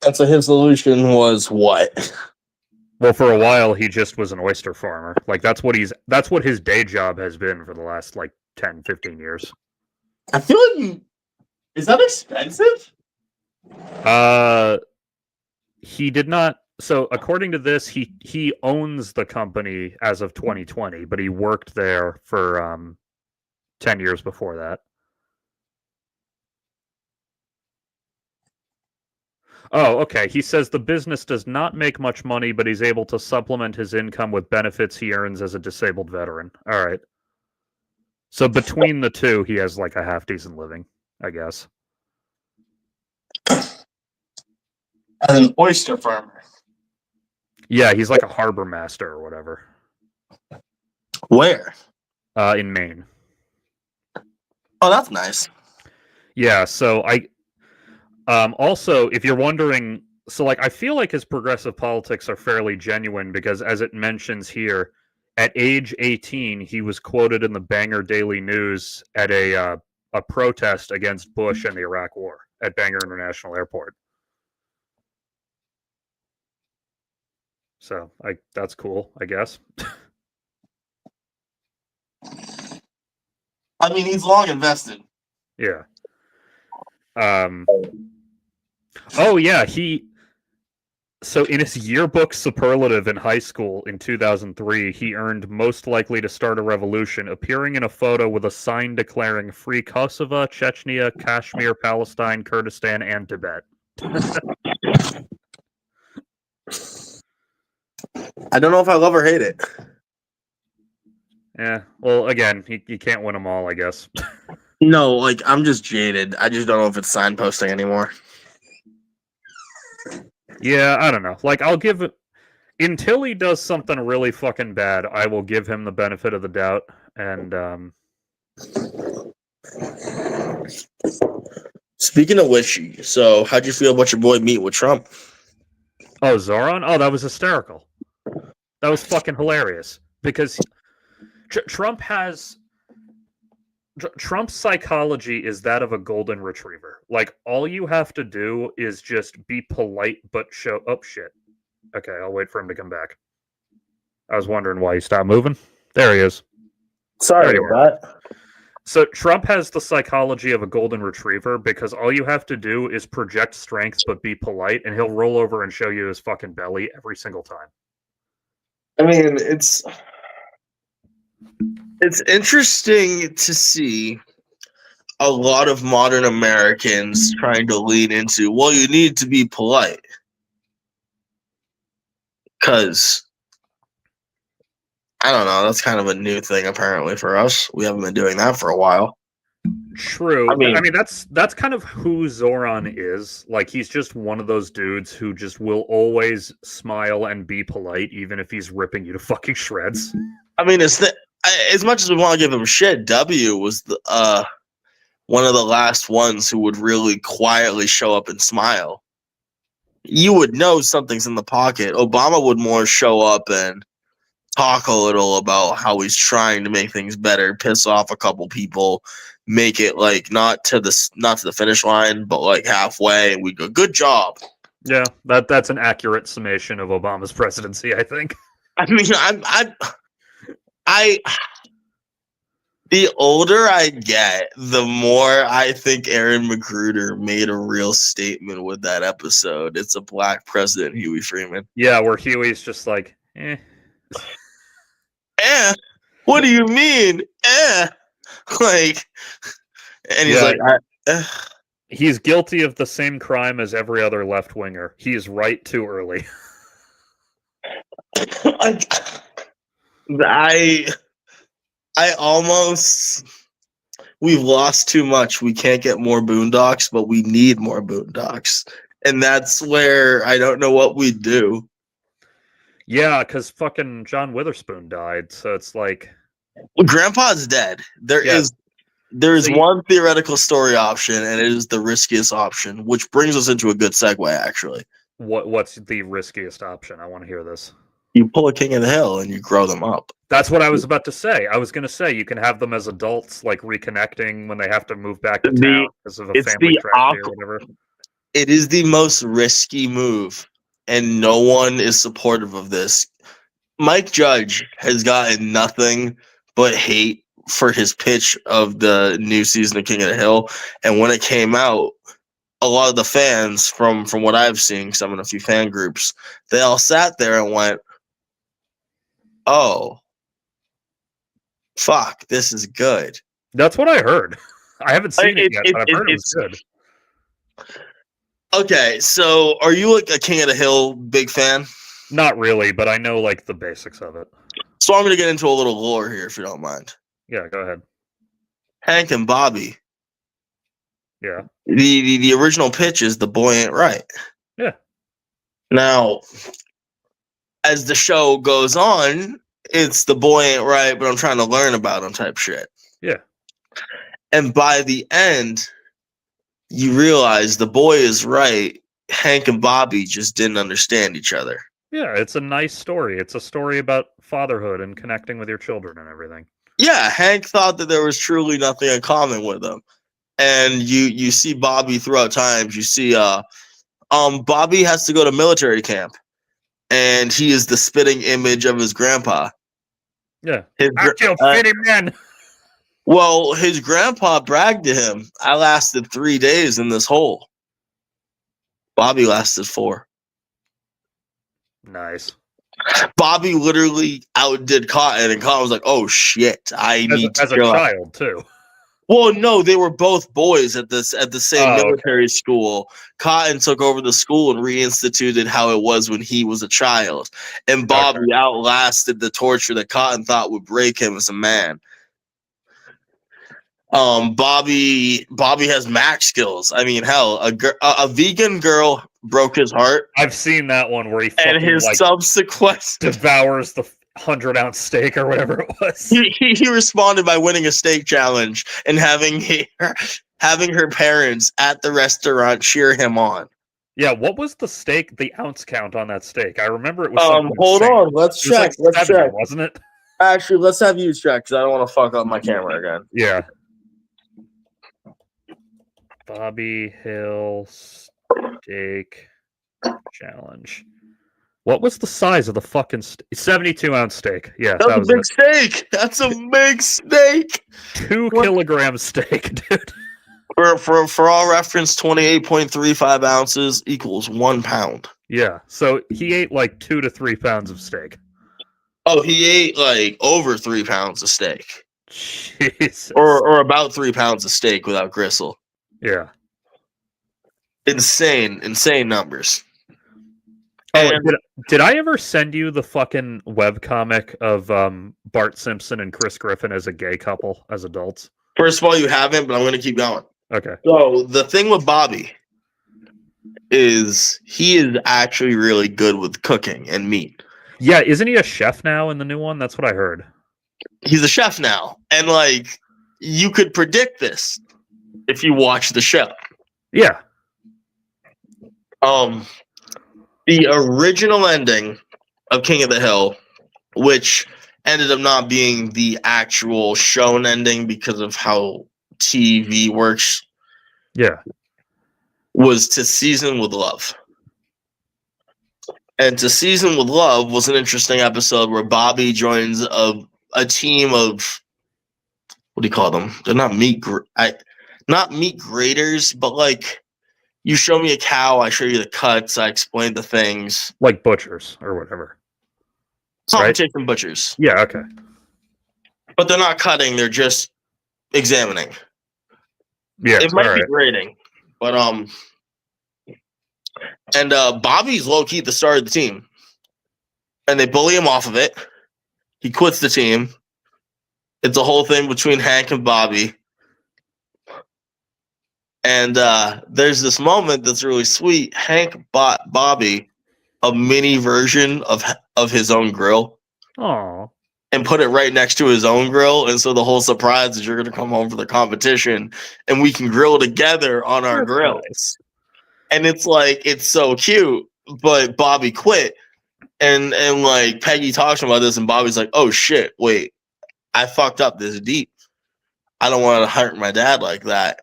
And so his solution was what? Well, for a while, he just was an oyster farmer. Like, that's what his day job has been for the last, like, 10, 15 years. I feel like is that expensive? He did not. So, according to this, he owns the company as of 2020, but he worked there for 10 years before that. Oh, okay. He says the business does not make much money, but he's able to supplement his income with benefits he earns as a disabled veteran. All right. So between the two, he has like a half decent living, I guess. As an oyster farmer. Yeah, he's like a harbor master or whatever. Where? In Maine. Oh, that's nice. Yeah, so also, if you're wondering, so like I feel like his progressive politics are fairly genuine because, as it mentions here, at age 18, he was quoted in the Bangor Daily News at a protest against Bush and the Iraq War at Bangor International Airport. So that's cool, I guess. I mean, he's long invested. Yeah. Oh yeah, so in his yearbook superlative in high school in 2003, he earned most likely to start a revolution, appearing in a photo with a sign declaring free Kosovo, Chechnya, Kashmir, Palestine, Kurdistan, and Tibet. I don't know if I love or hate it. Yeah, well, again, you can't win them all, I guess. No, like I'm just jaded. I just don't know if it's signposting anymore. Yeah, I don't know. Like, I'll give it until he does something really fucking bad. I will give him the benefit of the doubt. And Speaking of which, so how'd you feel about your boy meeting with Trump? oh, Zoran? Oh, that was hysterical. That was fucking hilarious because Trump's psychology is that of a golden retriever. Like, all you have to do is just be polite, but show up. Shit. Okay, I'll wait for him to come back. I was wondering why he stopped moving. There he is. Sorry about that. So Trump has the psychology of a golden retriever because all you have to do is project strength, but be polite, and he'll roll over and show you his fucking belly every single time. I mean, it's interesting to see a lot of modern Americans trying to lean into, well, you need to be polite. Because, I don't know, that's kind of a new thing apparently for us. We haven't been doing that for a while. True. I mean that's kind of who Zoran is. Like, he's just one of those dudes who just will always smile and be polite, even if he's ripping you to fucking shreds. I mean, as much as we want to give him shit, W was one of the last ones who would really quietly show up and smile. You would know something's in the pocket. Obama would more show up and talk a little about how he's trying to make things better, piss off a couple people, make it like not to the finish line, but like halfway, and we go, good job. Yeah, that's an accurate summation of Obama's presidency, I think. I mean, I the older I get, the more I think Aaron Magruder made a real statement with that episode. It's a black president, Huey Freeman. Yeah, where Huey's just like, eh. What do you mean? Like, and he's like, he's guilty of the same crime as every other left winger. He is right too early. I almost, we've lost too much. We can't get more Boondocks, but we need more Boondocks. And that's where I don't know what we'd do. Yeah, because fucking John Witherspoon died, so it's like, well, Grandpa's dead. There is one theoretical story option, and it is the riskiest option, which brings us into a good segue, actually. What's the riskiest option? I want to hear this. You pull a King of the Hill and you grow them up. That's what I was about to say. I was going to say you can have them as adults, like reconnecting when they have to move back to town because of a family tragedy or whatever. It is the most risky move and no one is supportive of this. Mike Judge has gotten nothing but hate for his pitch of the new season of King of the Hill. And when it came out, a lot of the fans from what I've seen, some in a few fan groups, they all sat there and went, "Oh, fuck, this is good." That's what I heard. I haven't seen it yet, but I've heard it was good. Okay, so are you like a King of the Hill big fan? Not really, but I know like the basics of it. So I'm going to get into a little lore here, if you don't mind. Yeah, go ahead. Hank and Bobby. Yeah. The original pitch is the boy ain't right. Yeah. Now, as the show goes on, it's the boy ain't right, but I'm trying to learn about him type shit. Yeah. And by the end, you realize the boy is right. Hank and Bobby just didn't understand each other. Yeah, it's a nice story. It's a story about fatherhood and connecting with your children and everything. Yeah, Hank thought that there was truly nothing in common with them. And you see Bobby throughout times. You see Bobby has to go to military camp, and he is the spitting image of his grandpa. Yeah. I killed 50 men. Well, his grandpa bragged to him, "I lasted 3 days in this hole." Bobby lasted 4. Nice. Bobby literally outdid Cotton, and Cotton was like, "Oh shit, I need to as a child too." Well, no, they were both boys at the same military school. Cotton took over the school and reinstituted how it was when he was a child, and Bobby outlasted the torture that Cotton thought would break him as a man. Bobby has max skills. I mean, hell, a vegan girl broke his heart. I've seen that one where he and his subsequent devours the 100-ounce steak or whatever it was. He responded by winning a steak challenge and having her parents at the restaurant cheer him on. Yeah, what was the steak? The ounce count on that steak? I remember it was. Hold on, let's check. Like 70, wasn't it? Actually, let's have you check because I don't want to fuck up my camera again. Yeah. Bobby Hill steak challenge. What was the size of the fucking 72-ounce steak? Yeah, that was a big steak. That's a big steak. 2 kilogram steak, dude. For all reference, 28.35 ounces equals 1 pound. Yeah, so he ate like 2 to 3 pounds of steak. Oh, he ate like over 3 pounds of steak. Jesus. Or about 3 pounds of steak without gristle. Yeah. Insane numbers. Oh, did I ever send you the fucking webcomic of Bart Simpson and Chris Griffin as a gay couple as adults? First of all, you haven't, but I'm going to keep going. Okay. So the thing with Bobby is he is actually really good with cooking and meat. Yeah, isn't he a chef now in the new one? That's what I heard. He's a chef now. And like you could predict this if you watch the show. Yeah. The original ending of King of the Hill, which ended up not being the actual shown ending because of how TV works. Yeah. Was To Season with Love. And To Season with Love was an interesting episode where Bobby joins a team of, what do you call them? They're not meat graders, but like you show me a cow, I show you the cuts, I explain the things. Like butchers or whatever. Competition right? Butchers. Yeah, okay. But they're not cutting, they're just examining. Yeah. It might be grading. But Bobby's low-key the star of the team. And they bully him off of it. He quits the team. It's a whole thing between Hank and Bobby. And there's this moment that's really sweet. Hank bought Bobby a mini version of his own grill. Aww. And put it right next to his own grill. And so the whole surprise is you're going to come home for the competition and we can grill together on our grills. Nice. And it's like, it's so cute. But Bobby quit. And like Peggy talks about this and Bobby's like, oh shit, wait, I fucked up this deep. I don't want to hurt my dad like that.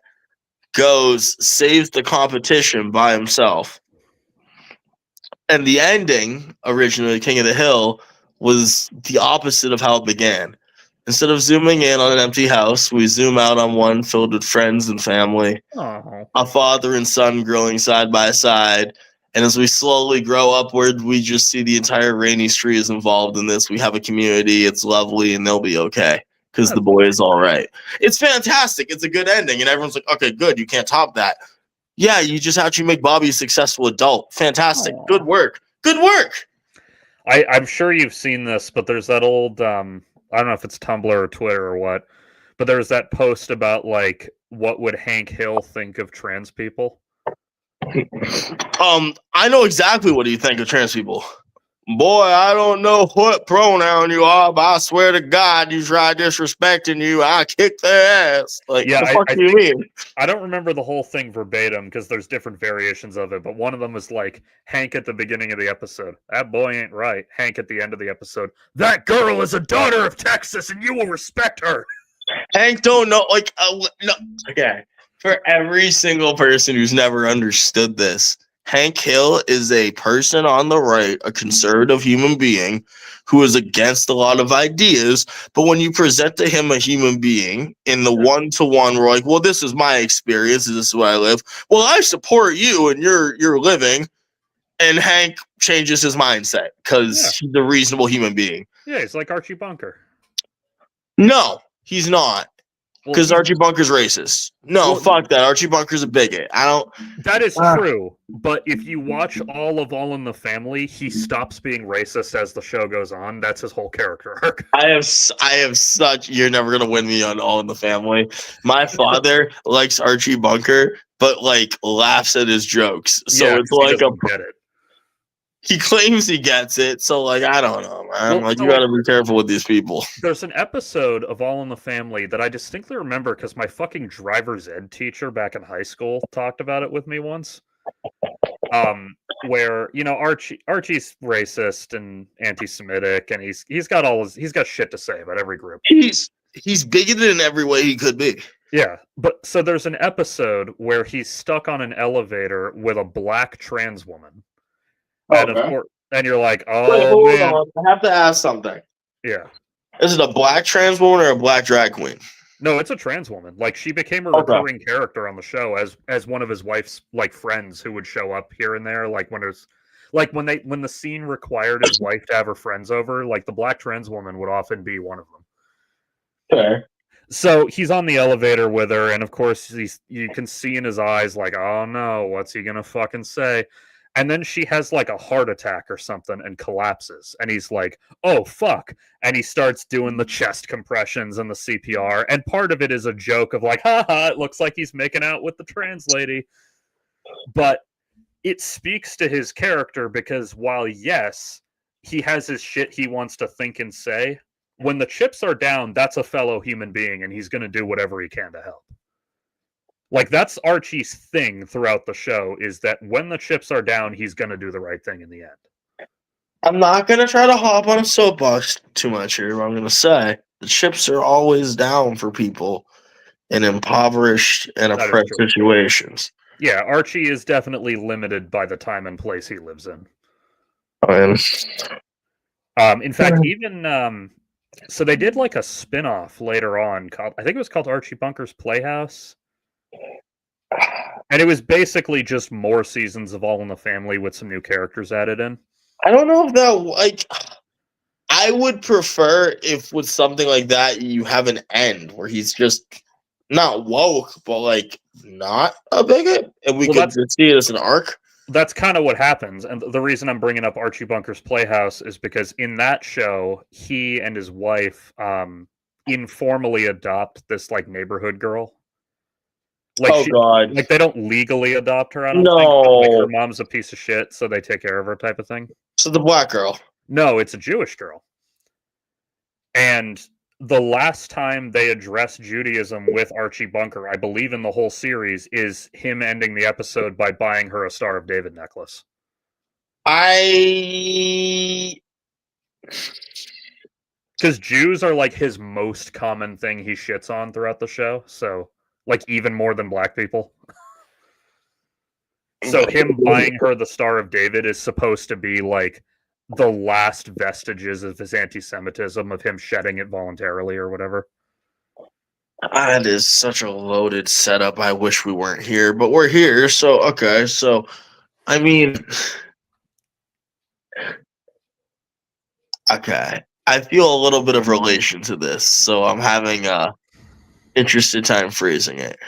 Goes, saves the competition by himself. And the ending, originally King of the Hill, was the opposite of how it began. Instead of zooming in on an empty house, we zoom out on one filled with friends and family, Oh, a father and son growing side by side. And as we slowly grow upward, we just see the entire Rainey's tree is involved in this. We have a community, it's lovely, and they'll be okay because the that's boy is all right. It's fantastic. It's a good ending. And everyone's like, okay, good. You can't top that. Yeah, you just actually make Bobby a successful adult. Fantastic. Aw. Good work. Good work. I'm sure you've seen this, but there's that old I don't know if it's Tumblr or Twitter or what, but there's that post about like what would Hank Hill think of trans people? I know exactly what you think of trans people. Boy, I don't know what pronoun you are, but I swear to God, you try disrespecting you, I kick their ass. Like, Yeah, the fuck do you mean? I don't remember the whole thing verbatim because there's different variations of it, but one of them was like Hank at the beginning of the episode. That boy ain't right. Hank at the end of the episode. That girl is a daughter of Texas and you will respect her. Hank don't know, like, no. Okay. For every single person who's never understood this, Hank Hill is a person on the right, a conservative human being who is against a lot of ideas. But when you present to him a human being in the one-to-one, we're like, well, this is my experience. This is what I live. Well, I support you and you're living. And Hank changes his mindset because he's a reasonable human being. Yeah, he's like Archie Bunker. No, he's not. Well, Because Archie Bunker's racist. No, Well, fuck that. Archie Bunker's a bigot. I don't. that is true, but if you watch all of All in the Family, he stops being racist as the show goes on. That's his whole character arc. I have such. You're never gonna win me on All in the Family. My father likes Archie Bunker, but like laughs at his jokes. So Yeah, it's 'cause he like doesn't get it. he claims he gets it. So like I don't know, man. Well, Like so, you gotta be careful with these people. There's an episode of All in the Family that I distinctly remember because my fucking driver's ed teacher back in high school talked about it with me once. Where Archie's racist and anti-Semitic, and he's got shit to say about every group. He's bigoted in every way he could be. Yeah, but so there's an episode where he's stuck on an elevator with a black trans woman. And of course, and you're like, oh, Wait, hold man. on. I have to ask something. Yeah. Is it a black trans woman or a black drag queen? No, it's a trans woman. Like she became a Okay. recurring character on the show as one of his wife's like friends who would show up here and there. Like when the scene required his wife to have her friends over, like the black trans woman would often be one of them. Okay. So he's on the elevator with her, and of course you can see in his eyes like, oh no, what's he gonna fucking say? And then she has like a heart attack or something and collapses. And he's like, oh, fuck. And he starts doing the chest compressions and the CPR. And part of it is a joke of like, haha, it looks like he's making out with the trans lady. But it speaks to his character because while, yes, he has his shit he wants to think and say, when the chips are down, that's a fellow human being and he's going to do whatever he can to help. Like, that's Archie's thing throughout the show, is that when the chips are down, he's going to do the right thing in the end. I'm not going to try to hop on a soapbox too much here, but I'm going to say the chips are always down for people in impoverished and oppressed situations. Yeah, Archie is definitely limited by the time and place he lives in. In fact, even... so they did like a spin-off later on called, I think it was called Archie Bunker's Playhouse. And it was basically just more seasons of All in the Family with some new characters added in. I don't know if that, like, I would prefer if with something like that you have an end where he's just not woke, but like not a bigot, and we could see it as an arc. That's kind of what happens. And the reason I'm bringing up Archie Bunker's Playhouse is because in that show, he and his wife informally adopt this like neighborhood girl. Like God! Like they don't legally adopt her. I don't think. Like her mom's a piece of shit, so they take care of her, type of thing. So the black girl? No, it's a Jewish girl. And the last time they address Judaism with Archie Bunker, I believe in the whole series, is him ending the episode by buying her a Star of David necklace. Because Jews are like his most common thing he shits on throughout the show, so like even more than black people. So him buying her the Star of David is supposed to be like the last vestiges of his anti-Semitism, of him shedding it voluntarily or whatever. That is such a loaded setup. I wish we weren't here, but we're here. So, okay. So, I mean, okay. I feel a little bit of relation to this, so I'm having a interesting time phrasing it.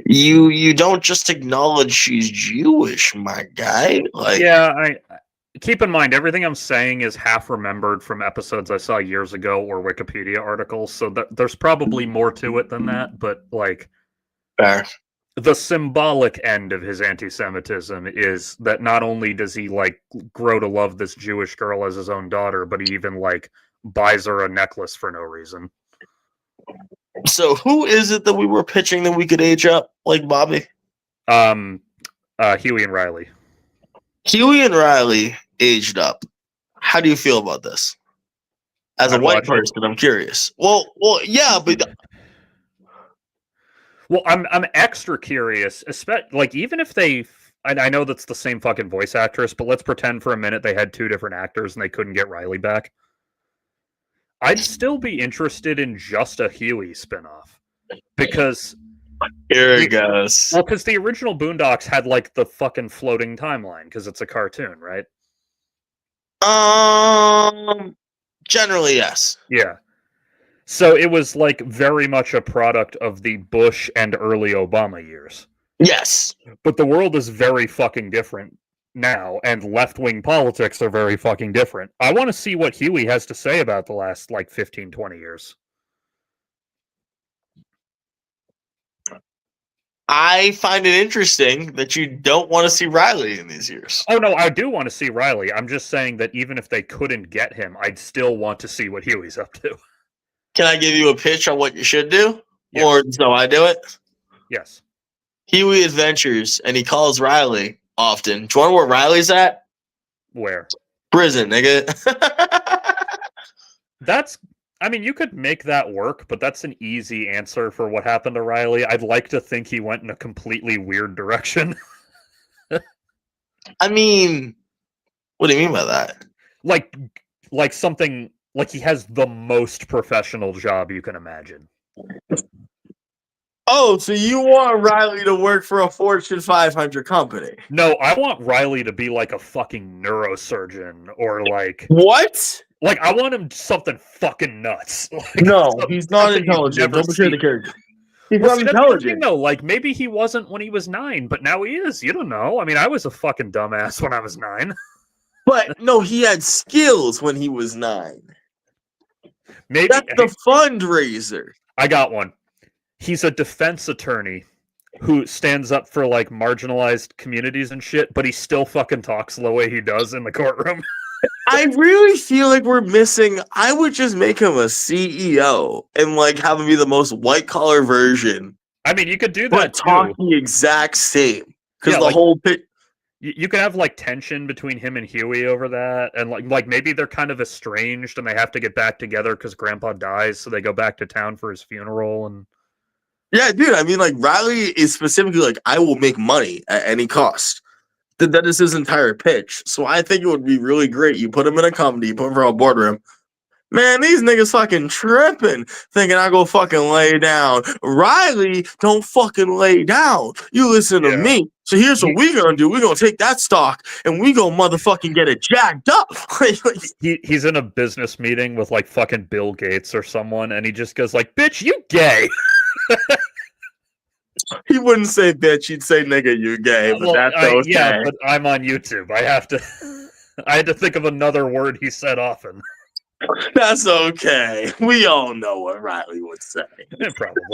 You don't just acknowledge she's Jewish, my guy. Like, yeah, I keep in mind everything I'm saying is half remembered from episodes I saw years ago or Wikipedia articles, so there's probably more to it than that. But like, fair. the symbolic end of his anti-Semitism is that not only does he like grow to love this Jewish girl as his own daughter, but he even like buys her a necklace for no reason. So, who is it that we were pitching that we could age up like Bobby? Huey and Riley. Huey and Riley aged up. How do you feel about this? As a I'd white watch it. person, I'm curious. Well, yeah, but Well, I'm extra curious, especially like even if they. I know that's the same fucking voice actress, but let's pretend for a minute they had two different actors and they couldn't get Riley back. I'd still be interested in just a Huey spinoff because here it goes. well, because the original Boondocks had like the fucking floating timeline because it's a cartoon, right? Generally, yes. Yeah. So it was like very much a product of the Bush and early Obama years. Yes. But the world is very fucking different now, and left-wing politics are very fucking different. I want to see what Huey has to say about the last like 15, 20 years. I find it interesting that you don't want to see Riley in these years. Oh no, I do want to see Riley. I'm just saying that even if they couldn't get him, I'd still want to see what Huey's up to. Can I give you a pitch on what you should do? Yes. Or so I do it? Yes. Huey adventures, and he calls Riley often. Do you want to know where Riley's at? Where? Prison, nigga. That's, I mean, you could make that work, but that's an easy answer for what happened to Riley. I'd like to think he went in a completely weird direction. I mean, what do you mean by that? Like something, like he has the most professional job you can imagine. Oh, so you want Riley to work for a Fortune 500 company? No, I want Riley to be like a fucking neurosurgeon or like What? Like I want him something fucking nuts. Like, No, he's not something you've intelligent. never Don't betray the seen. character. He's Well, not see, that's the thing, intelligent. though. Like maybe he wasn't when he was 9, but now he is. You don't know. I mean, I was a fucking dumbass when I was 9. But no, he had skills when he was 9. Maybe That's the fundraiser. I got one. He's a defense attorney who stands up for like marginalized communities and shit, but he still fucking talks the way he does in the courtroom. I really feel like we're missing. I would just make him a CEO and like have him be the most white collar version, I mean, you could do but that too. talk the exact same. Because Yeah, the like- whole pit. You could have like tension between him and Huey over that, and like maybe they're kind of estranged and they have to get back together because Grandpa dies, so they go back to town for his funeral. And Yeah, dude. I mean, like Riley is specifically like, I will make money at any cost. That is his entire pitch. So I think it would be really great. You put him in a comedy, you put him for a boardroom. Man, these niggas fucking tripping, thinking I go fucking lay down. Riley, don't fucking lay down. You listen to Yeah. me. So here's what we gonna do. We're gonna take that stock and we gonna motherfucking get it jacked up. he's in a business meeting with like fucking Bill Gates or someone, and he just goes like, "Bitch, you gay." He wouldn't say bitch, he'd say nigga, you gay, but that's okay. Yeah, but I'm on YouTube. I have to. I had to think of another word he said often. That's okay. We all know what Riley would say. Probably.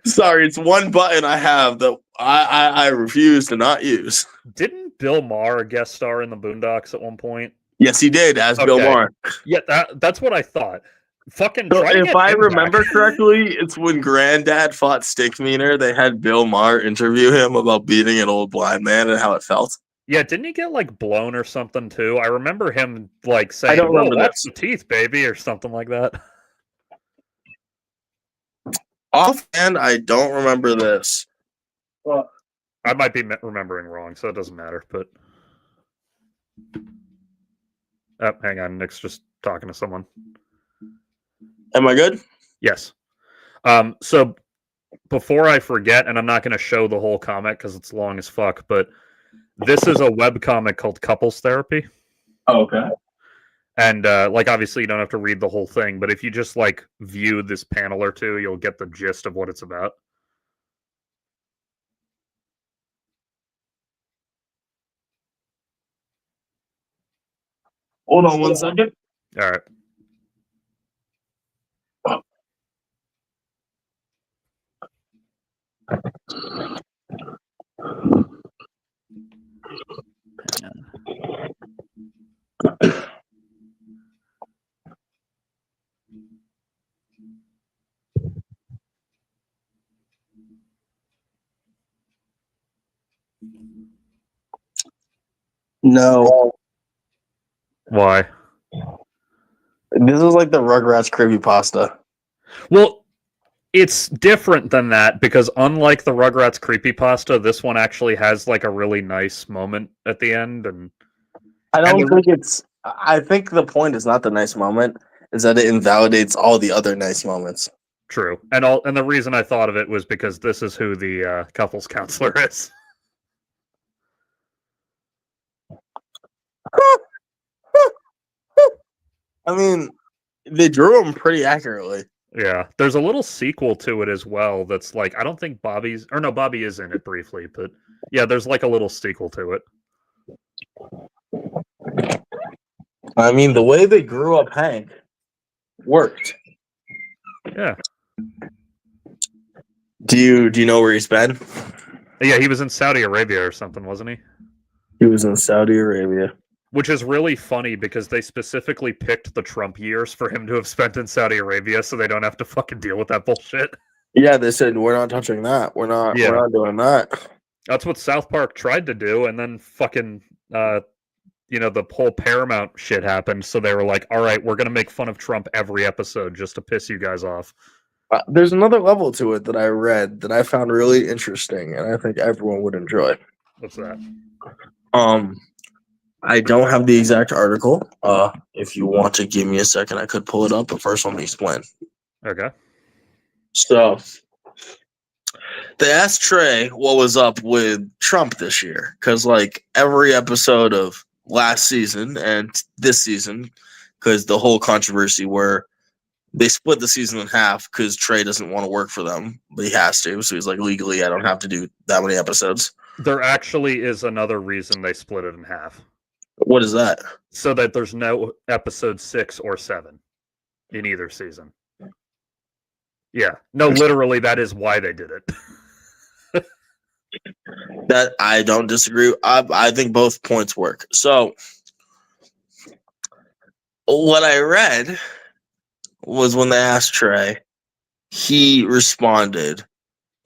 Sorry, it's one button I have that I refuse to not use. Didn't Bill Maher guest star in the Boondocks at one point? Yes, he did, as Bill Okay. Maher. Yeah, that's what I thought. Fucking. So try to if get I him remember back. correctly, it's when Granddad fought Stickmeaner, they had Bill Maher interview him about beating an old blind man and how it felt. Yeah, didn't he get like blown or something too? I remember him like saying, don't remember "Whoa, that. that's the teeth, baby," or something like that. Offhand, I don't remember this. Well, I might be remembering wrong, so it doesn't matter. But hang on, Nick's just talking to someone. Am I good? Yes. So before I forget, and I'm not going to show the whole comic because it's long as fuck, but this is a webcomic called Couples Therapy. Oh, okay. And like, obviously, you don't have to read the whole thing, but if you just like view this panel or two, you'll get the gist of what it's about. Hold on 1 second. All right. No. Why? This is like the Rugrats creepypasta. Well, it's different than that because unlike the Rugrats creepypasta, this one actually has like a really nice moment at the end, and I don't And the- think it's. I think the point is not the nice moment; is that it invalidates all the other nice moments. true. And the reason I thought of it was because this is who the couples counselor is. I mean, they drew him pretty accurately. Yeah, there's a little sequel to it as well. That's like I don't think Bobby is in it briefly, but yeah, there's like a little sequel to it. I mean, the way they grew up Hank worked. Yeah, Do you know where he's been? yeah, he was in Saudi Arabia or something, wasn't he? He was in Saudi Arabia. Which is really funny because they specifically picked the Trump years for him to have spent in Saudi Arabia, so they don't have to fucking deal with that bullshit. Yeah, they said we're not touching that. We're not doing that. That's what South Park tried to do, and then fucking the whole Paramount shit happened, so they were like, all right, we're gonna make fun of Trump every episode just to piss you guys off. There's another level to it that I read that I found really interesting, and I think everyone would enjoy. What's that? I don't have the exact article. If you want to give me a second, I could pull it up, but first let me explain. Okay. So they asked Trey what was up with Trump this year, because like every episode of last season and this season, because the whole controversy where they split the season in half because Trey doesn't want to work for them, but he has to. So he's like, legally, I don't have to do that many episodes. There actually is another reason they split it in half. What is that? So that there's no episode 6 or 7 in either season. Yeah. No, literally, that is why they did it. That I don't disagree. I think both points work. So what I read was when they asked Trey, he responded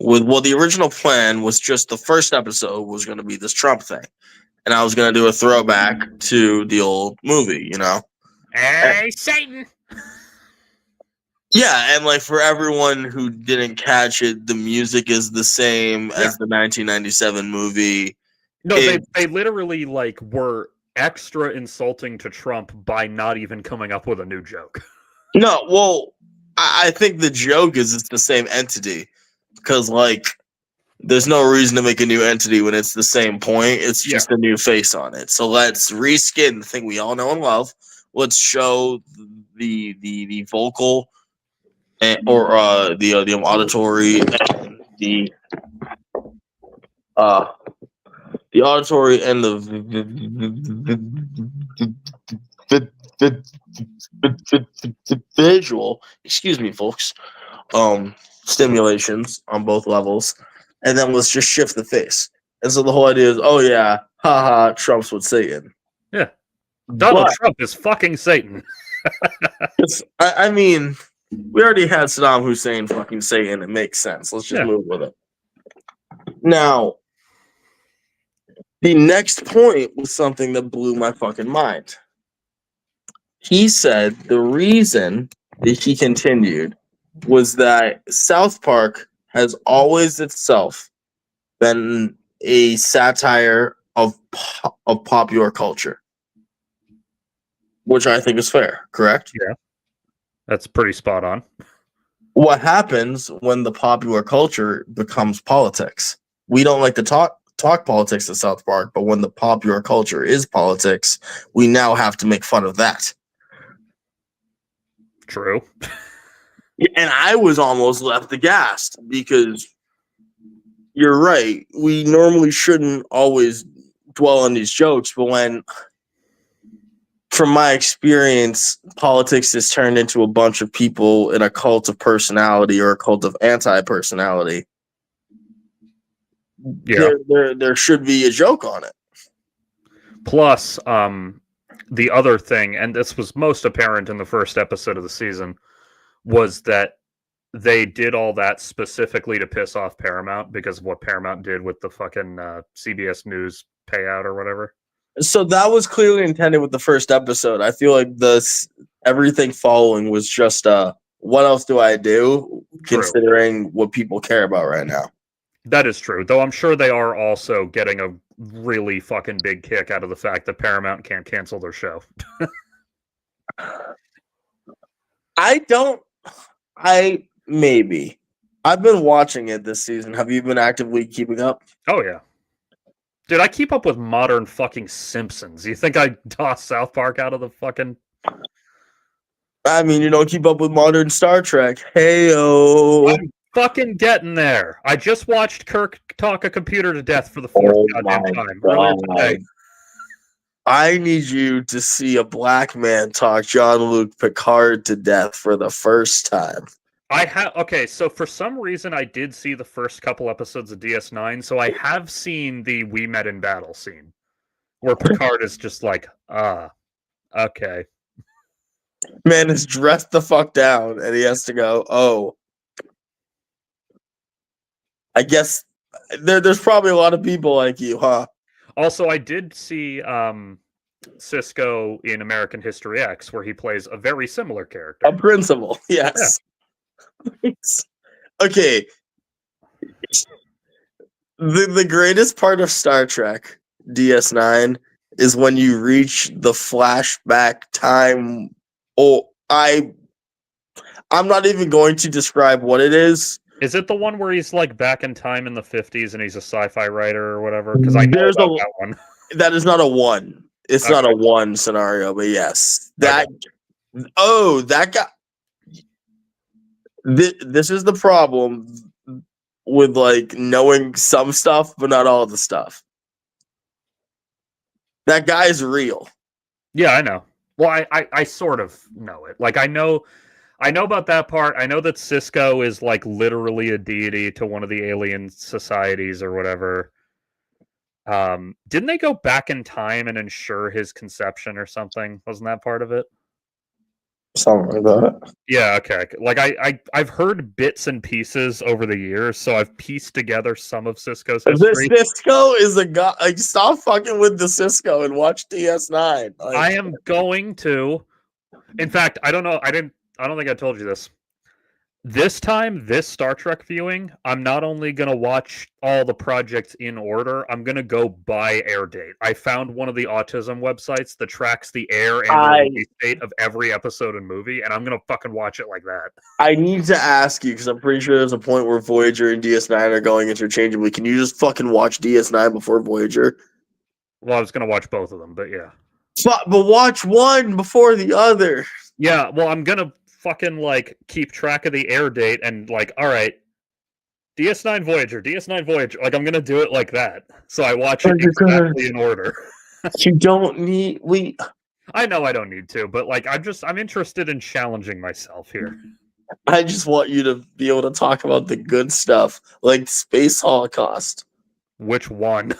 with, well, the original plan was just the first episode was going to be this Trump thing. And I was going to do a throwback to the old movie, you know? Hey, Satan! Yeah, and like for everyone who didn't catch it, the music is the same as the 1997 movie. No, they literally like were extra insulting to Trump by not even coming up with a new joke. No, well, I think the joke is it's the same entity because like there's no reason to make a new entity when it's the same point. It's just a new face on it. So let's reskin the thing we all know and love. Let's show the vocal or the auditory and the auditory and the visual. Excuse me, folks. Stimulations on both levels, and then let's just shift the face. And so the whole idea is, oh yeah, haha, Trump's with Satan. Yeah, Donald Trump is fucking Satan. I mean, we already had Saddam Hussein fucking Satan. It makes sense. Let's just move with it. Now, the next point was something that blew my fucking mind. He said the reason that he continued was that South Park has always itself been a satire of popular culture, which I think is fair, correct? Yeah, that's pretty spot on. What happens when the popular culture becomes politics? We don't like to talk politics at South Park, but when the popular culture is politics, we now have to make fun of that. True. And I was almost left aghast because you're right. We normally shouldn't always dwell on these jokes, but when, from my experience, politics is turned into a bunch of people in a cult of personality or a cult of anti-personality, Yeah. there should be a joke on it. Plus, the other thing, and this was most apparent in the first episode of the season, was that they did all that specifically to piss off Paramount because of what Paramount did with the fucking CBS News payout or whatever. So that was clearly intended with the first episode. I feel like everything following was just what else do I do, considering what people care about right now. That is true, though I'm sure they are also getting a really fucking big kick out of the fact that Paramount can't cancel their show. Maybe. I've been watching it this season. Have you been actively keeping up? Oh, yeah. Dude, I keep up with modern fucking Simpsons. You think I toss South Park out of the fucking... I mean, you don't keep up with modern Star Trek. Hey-o. I'm fucking getting there. I just watched Kirk talk a computer to death for the fourth goddamn time. Earlier today. I need you to see a black man talk Jean-Luc Picard to death for the first time. Okay, so for some reason I did see the first couple episodes of DS9, so I have seen the We Met in Battle scene where Picard is just like, okay. Man is dressed the fuck down and he has to go, oh. I guess there's probably a lot of people like you, huh? Also, I did see Cisco in American History X, where he plays a very similar character. A principal, yes. Yeah. Okay. The greatest part of Star Trek DS9 is when you reach the flashback time. Oh, I'm not even going to describe what it is. Is it the one where he's like back in time in the 50s and he's a sci-fi writer or whatever? Because I know about that one. That is not a one. It's not a one scenario, but yes. That guy. This is the problem with like knowing some stuff, but not all the stuff. That guy is real. Yeah, I know. Well, I sort of know it. Like I know about that part. I know that Cisco is like literally a deity to one of the alien societies or whatever. Didn't they go back in time and ensure his conception or something? Wasn't that part of it? Something like that. Yeah, okay. Like I've heard bits and pieces over the years, so I've pieced together some of Cisco's history. This Cisco is a guy. Like, stop fucking with the Cisco and watch DS9. Like, I am going to. In fact, I don't know. I don't think I told you this. This time, this Star Trek viewing, I'm not only going to watch all the projects in order, I'm going to go by air date. I found one of the autism websites that tracks the air and release date of every episode and movie, and I'm going to fucking watch it like that. I need to ask you, because I'm pretty sure there's a point where Voyager and DS9 are going interchangeably. Can you just fucking watch DS9 before Voyager? Well, I was going to watch both of them, but yeah. But watch one before the other. Yeah, well, I'm going to fucking like keep track of the air date and like, all right, DS9 Voyager, like I'm gonna do it like that, so I watch it exactly in order. You don't need I know I don't need to, but like I'm interested in challenging myself here. I just want you to be able to talk about the good stuff, like Space Holocaust. Which one?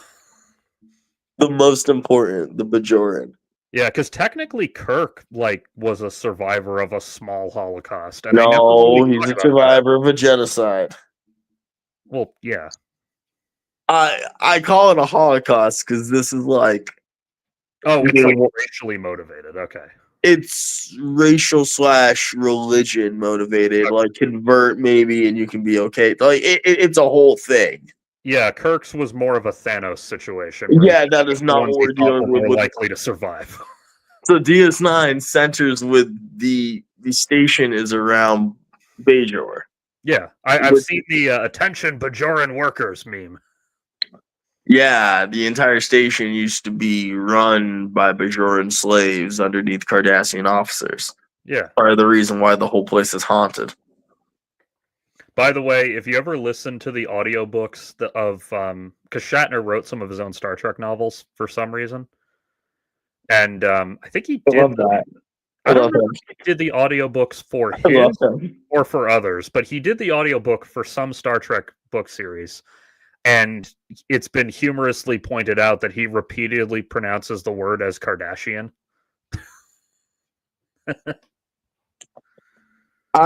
The most important, the Bajoran. Yeah, because technically Kirk like was a survivor of a small Holocaust. And no, he's a survivor of a genocide. Well, yeah. I call it a Holocaust because this is like it's like racially motivated. Okay. it's racial / religion motivated. Like convert maybe, and you can be okay. Like it's a whole thing. Yeah, Kirk's was more of a Thanos situation. Where Yeah, that is the not ones what he we're thought dealing were more with. likely to survive. So DS9 centers with the station is around Bajor. Yeah, I've seen the attention Bajoran workers meme. Yeah, the entire station used to be run by Bajoran slaves underneath Cardassian officers. Yeah. Part of the reason why the whole place is haunted. By the way, if you ever listen to the audiobooks of because Shatner wrote some of his own Star Trek novels for some reason. And I think he I did love that. I don't know if he did the audiobooks for I love his him. or for others, but he did the audiobook for some Star Trek book series. And it's been humorously pointed out that he repeatedly pronounces the word as Kardashian.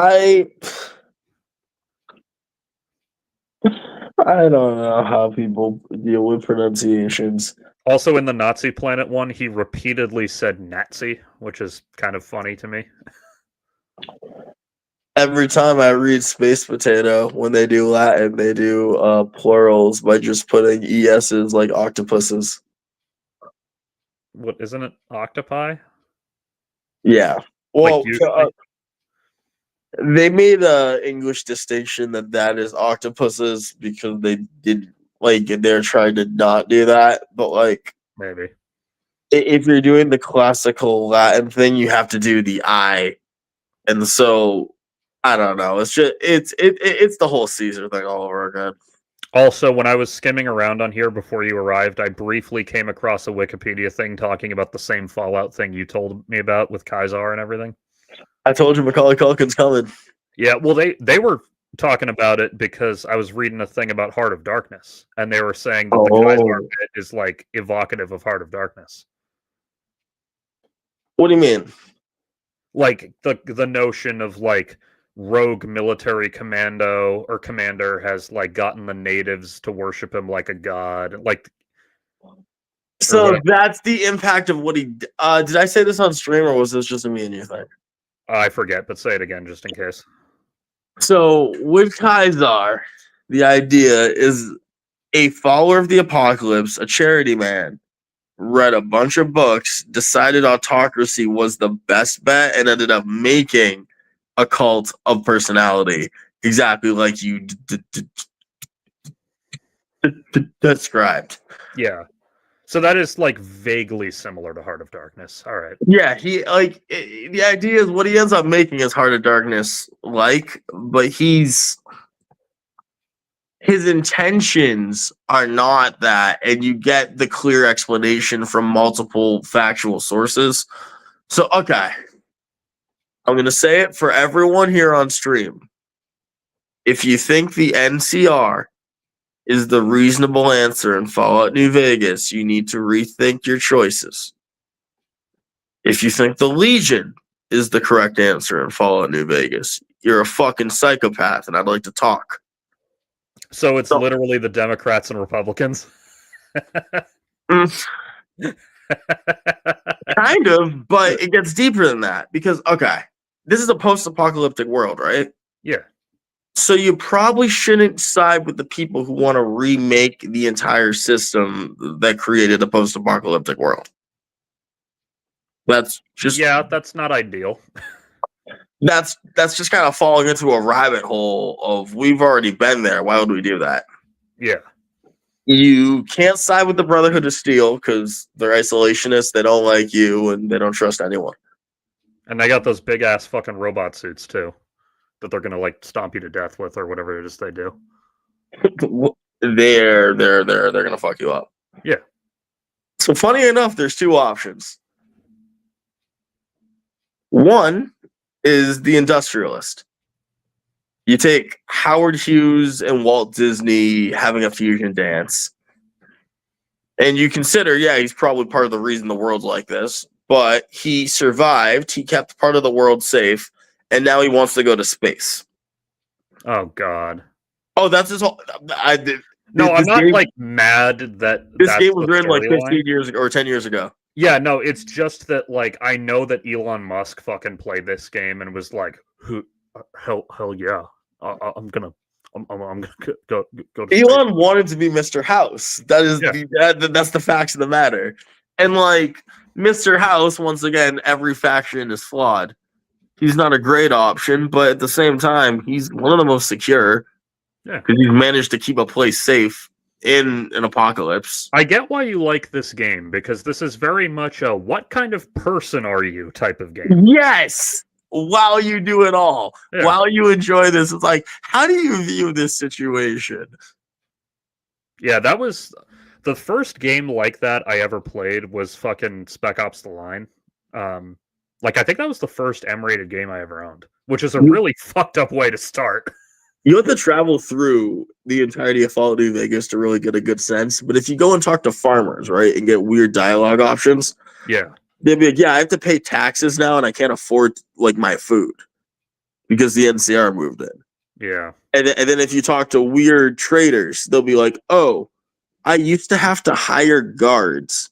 I don't know how people deal with pronunciations. Also, in the Nazi Planet one, he repeatedly said Nazi, which is kind of funny to me. Every time I read Space Potato, when they do Latin, they do plurals by just putting ESs like octopuses. What isn't it? Octopi? Yeah. Well, usually? they made a English distinction that is octopuses because they did they're trying to not do that. But like Maybe. if you're doing the classical Latin thing, you have to do the I, and so I don't know. It's just it's the whole Caesar thing all over again. Also, when I was skimming around on here before you arrived, I briefly came across a Wikipedia thing talking about the same Fallout thing you told me about with Kaisar and everything. I told you Macaulay Culkin's coming. Yeah, well, they were talking about it because I was reading a thing about Heart of Darkness, and they were saying that the Kaisar bit is like evocative of Heart of Darkness. What do you mean? Like the notion of like rogue military commando or commander has like gotten the natives to worship him like a god. Like, so that's the impact of what he. Did I say this on stream or was this just a me and you thing? I forget, but say it again just in case. So with Kaisar, the idea is a follower of the apocalypse, a charity man, read a bunch of books, decided autocracy was the best bet, and ended up making a cult of personality, exactly like you described. Yeah. So that is like vaguely similar to Heart of Darkness. All right. Yeah, he the idea is what he ends up making is Heart of Darkness but his intentions are not that, and you get the clear explanation from multiple factual sources. So okay, I'm gonna say it for everyone here on stream. If you think the NCR is the reasonable answer in Fallout New Vegas, you need to rethink your choices. If you think the Legion is the correct answer in Fallout New Vegas, you're a fucking psychopath, and I'd like to talk. So it's literally the Democrats and Republicans? Kind of, but it gets deeper than that because, okay, this is a post-apocalyptic world, right? Yeah. So you probably shouldn't side with the people who want to remake the entire system that created the post-apocalyptic world. That's not ideal. That's just kind of falling into a rabbit hole of we've already been there. Why would we do that? Yeah. You can't side with the Brotherhood of Steel because they're isolationists. They don't like you and they don't trust anyone. And they got those big ass fucking robot suits too, that they're gonna like stomp you to death with or whatever it is they do. They're gonna fuck you up. Yeah. So funny enough, there's two options. One is the industrialist. You take Howard Hughes and Walt Disney having a fusion dance, and you consider, yeah, he's probably part of the reason the world's like this, but he survived, he kept part of the world safe, and now he wants to go to space. Oh, God. Oh, that's his whole... I'm not, like, mad that this game was written, like, 15 years ago or 10 years ago. Yeah, no, it's just that like I know that Elon Musk fucking played this game and was like, "Who? Hell yeah! I'm gonna, I'm gonna go to space." Elon wanted to be Mr. House. That is Yeah. that's the facts of the matter. And like Mr. House, once again, every faction is flawed. He's not a great option, but at the same time, he's one of the most secure Yeah. because he's managed to keep a place safe in an apocalypse. I get why you like this game because this is very much a "what kind of person are you" type of game. Yes. While you do it all, Yeah. while you enjoy this, it's like, how do you view this situation? Yeah, that was the first game like that I ever played was fucking Spec Ops: The Line. Like I think that was the first M-rated game I ever owned, which is a really fucked up way to start. You have to travel through the entirety of Fallout New Vegas to really get a good sense. But if you go and talk to farmers, right, and get weird dialogue options, Yeah. they'd be like, "Yeah, I have to pay taxes now, and I can't afford like my food because the NCR moved in." Yeah. And then if you talk to weird traders, they'll be like, "Oh, I used to have to hire guards,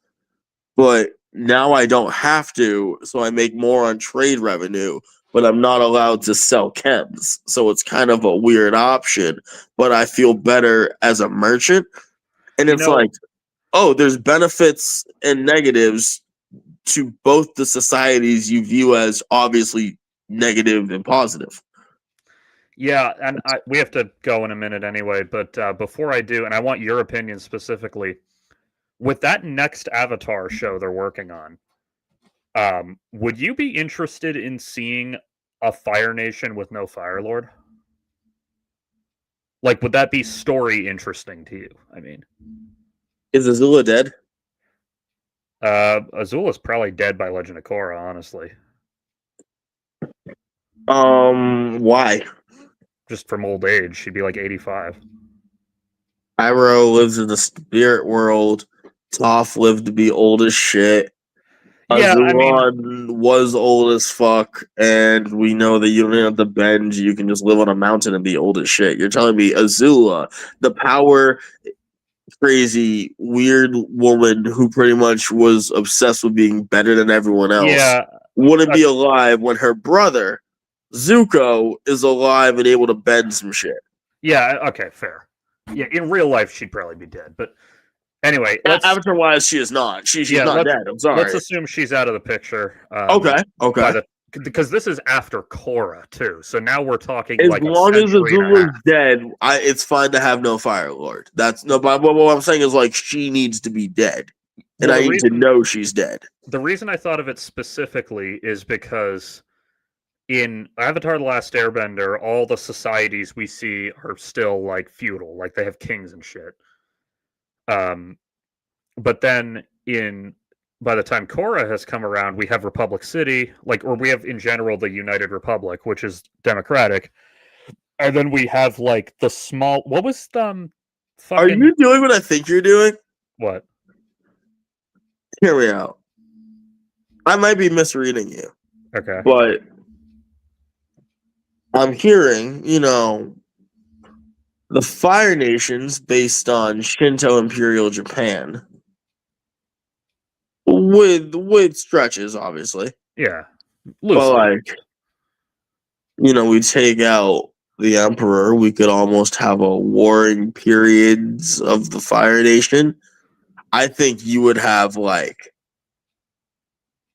but now I don't have to, so I make more on trade revenue, but I'm not allowed to sell chems. So it's kind of a weird option, but I feel better as a merchant." And You it's know, like, oh, there's benefits and negatives to both the societies you view as obviously negative and positive. yeah, and we have to go in a minute anyway, but before I do, and I want your opinion specifically, with that next Avatar show they're working on, would you be interested in seeing a Fire Nation with no Fire Lord? Like, would that be story interesting to you? I mean, Is Azula dead? Azula's probably dead by Legend of Korra, honestly. Why? Just from old age, she'd be like 85. Iroh lives in the spirit world. Toph lived to be old as shit. Yeah, I mean, Azulon was old as fuck, and we know that you don't have to bend. You can just live on a mountain and be old as shit. You're telling me Azula, the power crazy, weird woman who pretty much was obsessed with being better than everyone else, yeah, wouldn't be alive when her brother, Zuko, is alive and able to bend some shit. yeah, okay, fair. Yeah, in real life, she'd probably be dead. But anyway, let's Avatar wise, she is not. She's yeah, not dead. I'm sorry. let's assume she's out of the picture. Okay. Because this is after Korra too, so now we're talking As like long a as century and a Azula's half. dead, it's fine to have no Fire Lord. That's no. But what I'm saying is like she needs to be dead, and Well, I need to know she's dead. the reason I thought of it specifically is because in Avatar: The Last Airbender, all the societies we see are still like feudal, like they have kings and shit. But then in by the time Korra has come around, we have Republic City, like, or we have in general the United Republic, which is democratic, and then we have like the small. What was the Are fucking you doing what I think you're doing? what? Hear me out. I might be misreading you, Okay. but I'm hearing, the Fire Nations based on Shinto Imperial Japan, with stretches, obviously. Yeah. But Loosely. like, we take out the Emperor, we could almost have a warring periods of the Fire Nation. I think you would have like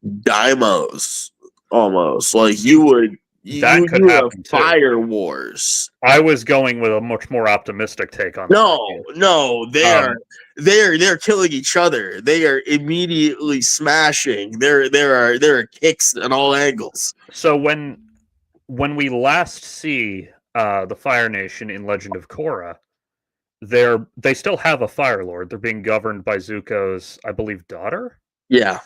daimos almost. Like you would That could you have happen too. fire wars. I was going with a much more optimistic take on that. No, they're killing each other. They are immediately smashing. There are kicks at all angles. So when we last see the Fire Nation in Legend of Korra, they still have a Fire Lord. They're being governed by Zuko's, I believe, daughter. Yeah.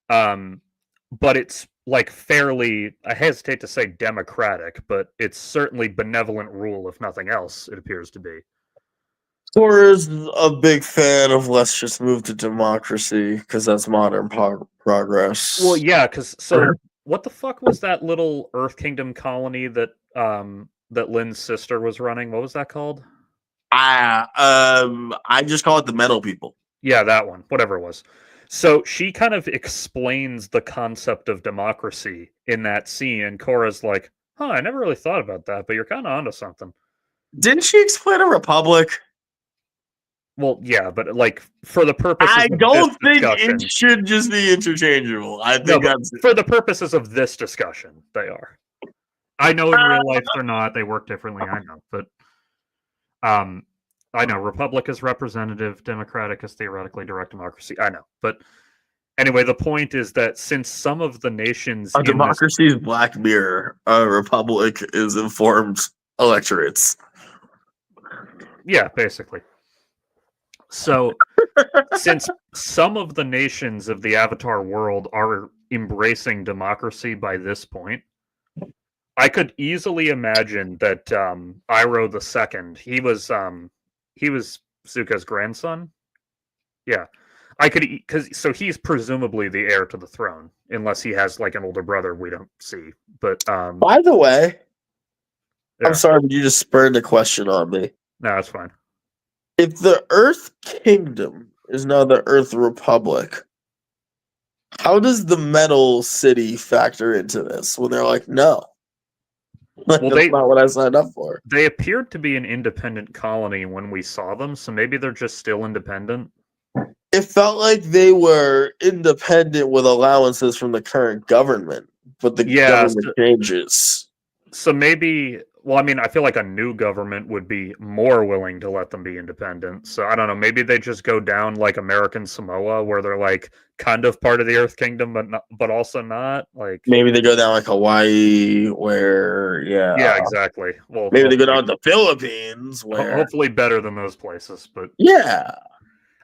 But it's like fairly, I hesitate to say democratic, but it's certainly benevolent rule, if nothing else, it appears to be. Cora's a big fan of let's just move to democracy because that's modern progress. Well, yeah, because what the fuck was that little Earth Kingdom colony that that Lynn's sister was running? What was that called? I just call it the Metal People. Yeah, that one. Whatever it was. So she kind of explains the concept of democracy in that scene, and Korra's like, "Huh, I never really thought about that, but you're kind of onto something." Didn't she explain a republic? Well, yeah, but like for the purposes I of don't this think discussion, it should just be interchangeable. I no, think but that's for the purposes of this discussion, they are. I know in real life they're not; they work differently. I know, but I know republic is representative, democratic is theoretically direct democracy. I know, but anyway, the point is that since some of the nations a in this, democracy is Black Mirror. A republic is informed electorates. yeah, basically. So since some of the nations of the Avatar world are embracing democracy by this point, I could easily imagine that Iroh the Second, he was Zuko's grandson. Yeah, I could because so he's presumably the heir to the throne, unless he has like an older brother we don't see. But By the way, yeah, I'm sorry, but you just spurred a question on me. no, that's fine. If the Earth Kingdom is now the Earth Republic, how does the Metal City factor into this? When they're like, no, like, Well, that's not what I signed up for. they appeared to be an independent colony when we saw them, so maybe they're just still independent. It felt like they were independent with allowances from the current government, but the government changes. So maybe, well, I mean, I feel like a new government would be more willing to let them be independent. So I don't know. Maybe they just go down like American Samoa, where they're like kind of part of the Earth Kingdom, but also not. Like Maybe they go down like Hawaii, where yeah, exactly. Well, maybe they go down to the Philippines, where hopefully better than those places. But yeah,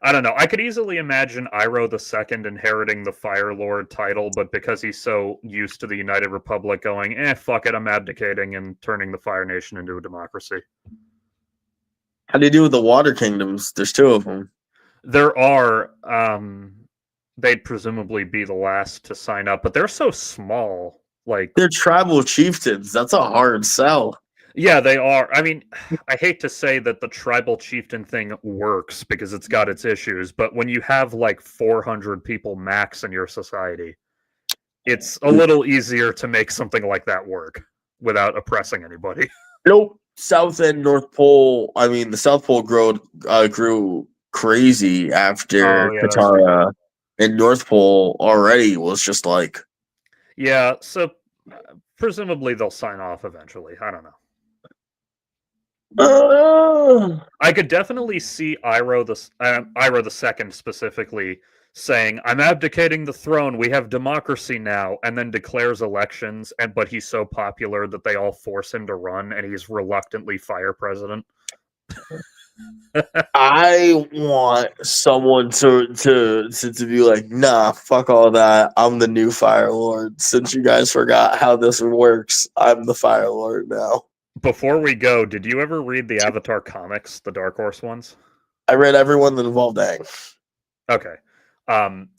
I don't know. I could easily imagine Iroh the Second inheriting the Fire Lord title, but because he's so used to the United Republic going, fuck it, I'm abdicating and turning the Fire Nation into a democracy. How do you do with the Water Kingdoms? There's two of them. There are. They'd presumably be the last to sign up, but they're so small. Like they're tribal chieftains. That's a hard sell. Yeah, they are. I mean, I hate to say that the tribal chieftain thing works because it's got its issues, but when you have like 400 people max in your society, it's a little easier to make something like that work without oppressing anybody. Nope. South and North Pole. I mean, the South Pole grew crazy after Katara, and North Pole already was just like. Yeah, so presumably they'll sign off eventually. I don't know. I could definitely see Iroh the Second specifically saying, "I'm abdicating the throne. We have democracy now," and then declares elections. But he's so popular that they all force him to run, and he's reluctantly fire president. I want someone to be like, nah, fuck all that. I'm the new Fire Lord. Since you guys forgot how this works, I'm the Fire Lord now. Before we go, did you ever read the Avatar comics, the Dark Horse ones? I read everyone that involved Aang. Okay.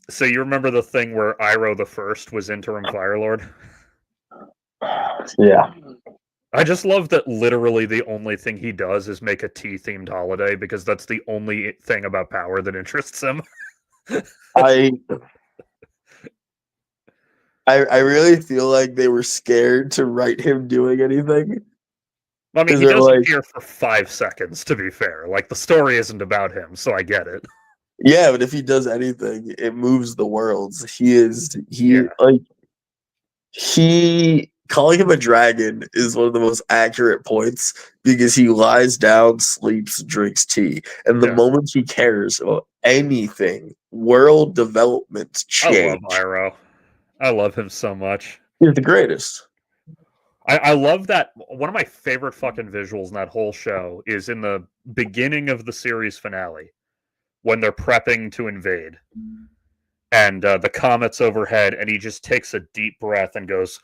So you remember the thing where Iroh the First was interim Fire Lord? Yeah. I just love that literally the only thing he does is make a tea-themed holiday because that's the only thing about power that interests him. I really feel like they were scared to write him doing anything. I mean, he does appear for 5 seconds, to be fair. Like, the story isn't about him, so I get it. Yeah, but if he does anything, it moves the worlds. Calling him a dragon is one of the most accurate points because he lies down, sleeps, drinks tea. And the moment he cares about anything, world development change. I love Iroh. I love him so much. He's the greatest. I love that. One of my favorite fucking visuals in that whole show is in the beginning of the series finale when they're prepping to invade. And the comet's overhead, and he just takes a deep breath and goes...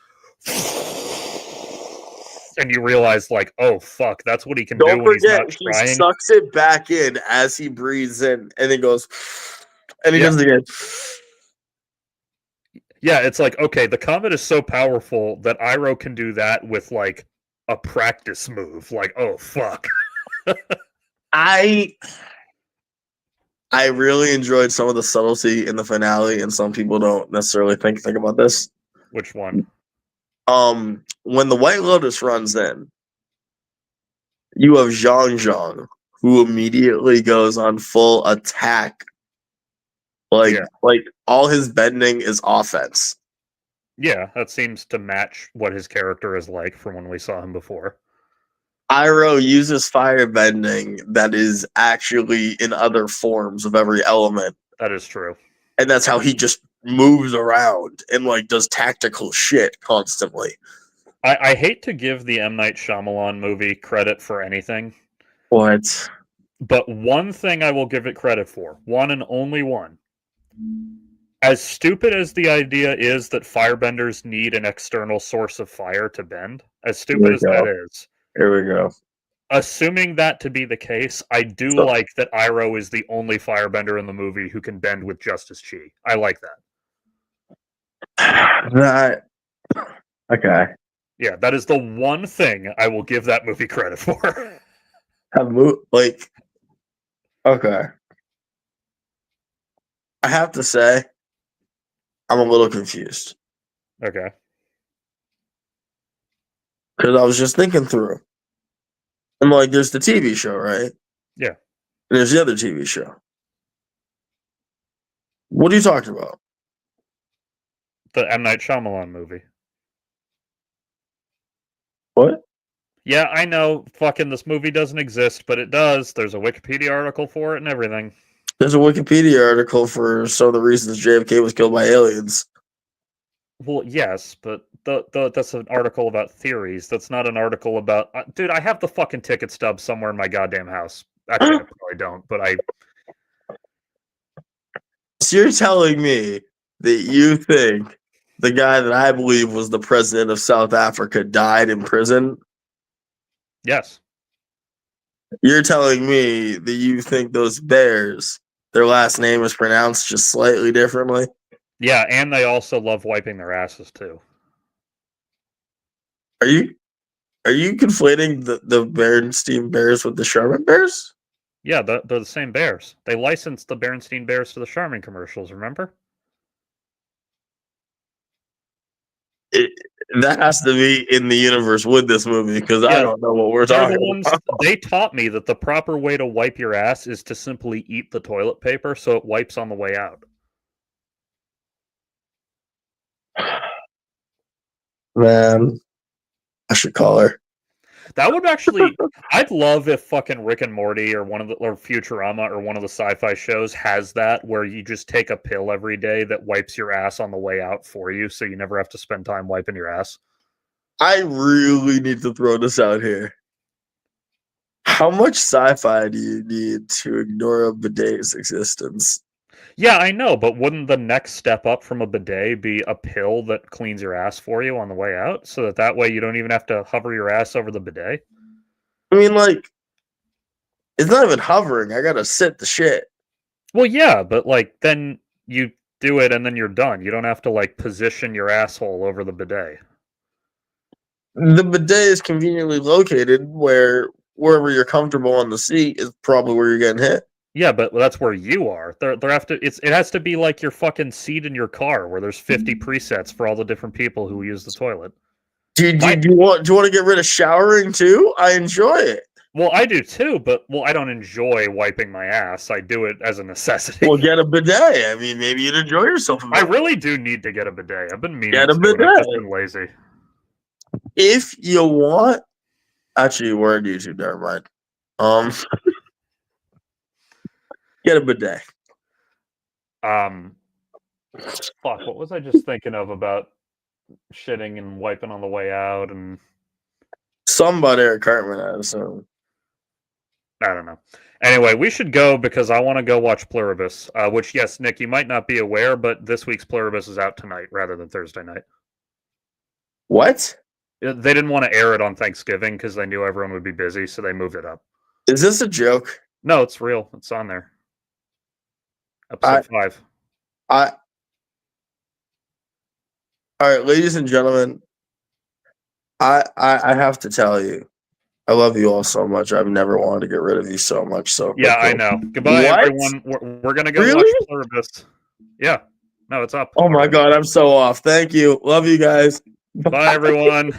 And you realize, like, oh, fuck, that's what he can do when he's not trying. He sucks it back in as he breathes in, and then goes... And he does it again. Yeah, it's like, okay, the comet is so powerful that Iroh can do that with, like, a practice move. Like, oh, fuck. I really enjoyed some of the subtlety in the finale, and some people don't necessarily think about this. Which one? When the White Lotus runs in, you have Zhang Zhang, who immediately goes on full attack. Yeah. Like all his bending is offense. Yeah, that seems to match what his character is like from when we saw him before. Iroh uses fire bending that is actually in other forms of every element. That is true. And that's how he just moves around and like does tactical shit constantly. I hate to give the M. Night Shyamalan movie credit for anything. What? But one thing I will give it credit for, one and only one. As stupid as the idea is that firebenders need an external source of fire to bend, as stupid as that is, here we go. Assuming that to be the case, I do like that Iroh is the only firebender in the movie who can bend with just his chi. I like that. That okay. Yeah, that is the one thing I will give that movie credit for. Like, okay. I have to say, I'm a little confused. Okay. Because I was just thinking through. And like, there's the TV show, right? Yeah. And there's the other TV show. What are you talking about? The M. Night Shyamalan movie. What? Yeah, I know. Fucking this movie doesn't exist, but it does. There's a Wikipedia article for it and everything. There's a Wikipedia article for some of the reasons JFK was killed by aliens. Well, yes, but that's an article about theories. That's not an article about... dude, I have the fucking ticket stub somewhere in my goddamn house. Actually, I probably don't, but I... So you're telling me that you think the guy that I believe was the president of South Africa died in prison? Yes. You're telling me that you think those bears, their last name is pronounced just slightly differently? Yeah, and they also love wiping their asses too. Are you conflating the Berenstein Bears with the Charmin Bears? Yeah, they're the same bears. They licensed the Berenstein Bears to the Charmin commercials, remember? That has to be in the universe with this movie because I don't know what we're They're talking the ones, about. they taught me that the proper way to wipe your ass is to simply eat the toilet paper so it wipes on the way out. Man, I should call her. That would actually, I'd love if fucking Rick and Morty or or Futurama or one of the sci-fi shows has that where you just take a pill every day that wipes your ass on the way out for you, so you never have to spend time wiping your ass. I really need to throw this out here. How much sci-fi do you need to ignore a bidet's existence? Yeah, I know, but wouldn't the next step up from a bidet be a pill that cleans your ass for you on the way out, so that way you don't even have to hover your ass over the bidet? I mean, like, it's not even hovering. I gotta sit the shit. Well, yeah, but like then you do it and then you're done. You don't have to like position your asshole over the bidet. The bidet is conveniently located wherever you're comfortable on the seat is probably where you're getting hit. Yeah, but that's where you are. There have to. It has to be like your fucking seat in your car, where there's 50 presets for all the different people who use the toilet. Do you want to get rid of showering too? I enjoy it. Well, I do too, but I don't enjoy wiping my ass. I do it as a necessity. Well, get a bidet. I mean, maybe you'd enjoy yourself a bit. I really do need to get a bidet. I've been meaning get a to. bidet. I've just been lazy. If you want, actually, we're on YouTube. Never mind. Get a bidet. Fuck. What was I just thinking of about shitting and wiping on the way out and somebody Eric Cartman, I assume. I don't know. Anyway, we should go because I want to go watch Pluribus, which, yes, Nick, you might not be aware, but this week's Pluribus is out tonight rather than Thursday night. What? They didn't want to air it on Thanksgiving because they knew everyone would be busy, so they moved it up. Is this a joke? No, it's real. It's on there. Episode 5. All right, ladies and gentlemen, I have to tell you, I love you all so much. I've never wanted to get rid of you so much. So Yeah, let's go. I know. Goodbye, What? everyone. We're gonna go Really? watch Pluribus. Yeah. No, it's up. Oh my already. god, I'm so off. Thank you. Love you guys. Bye, everyone.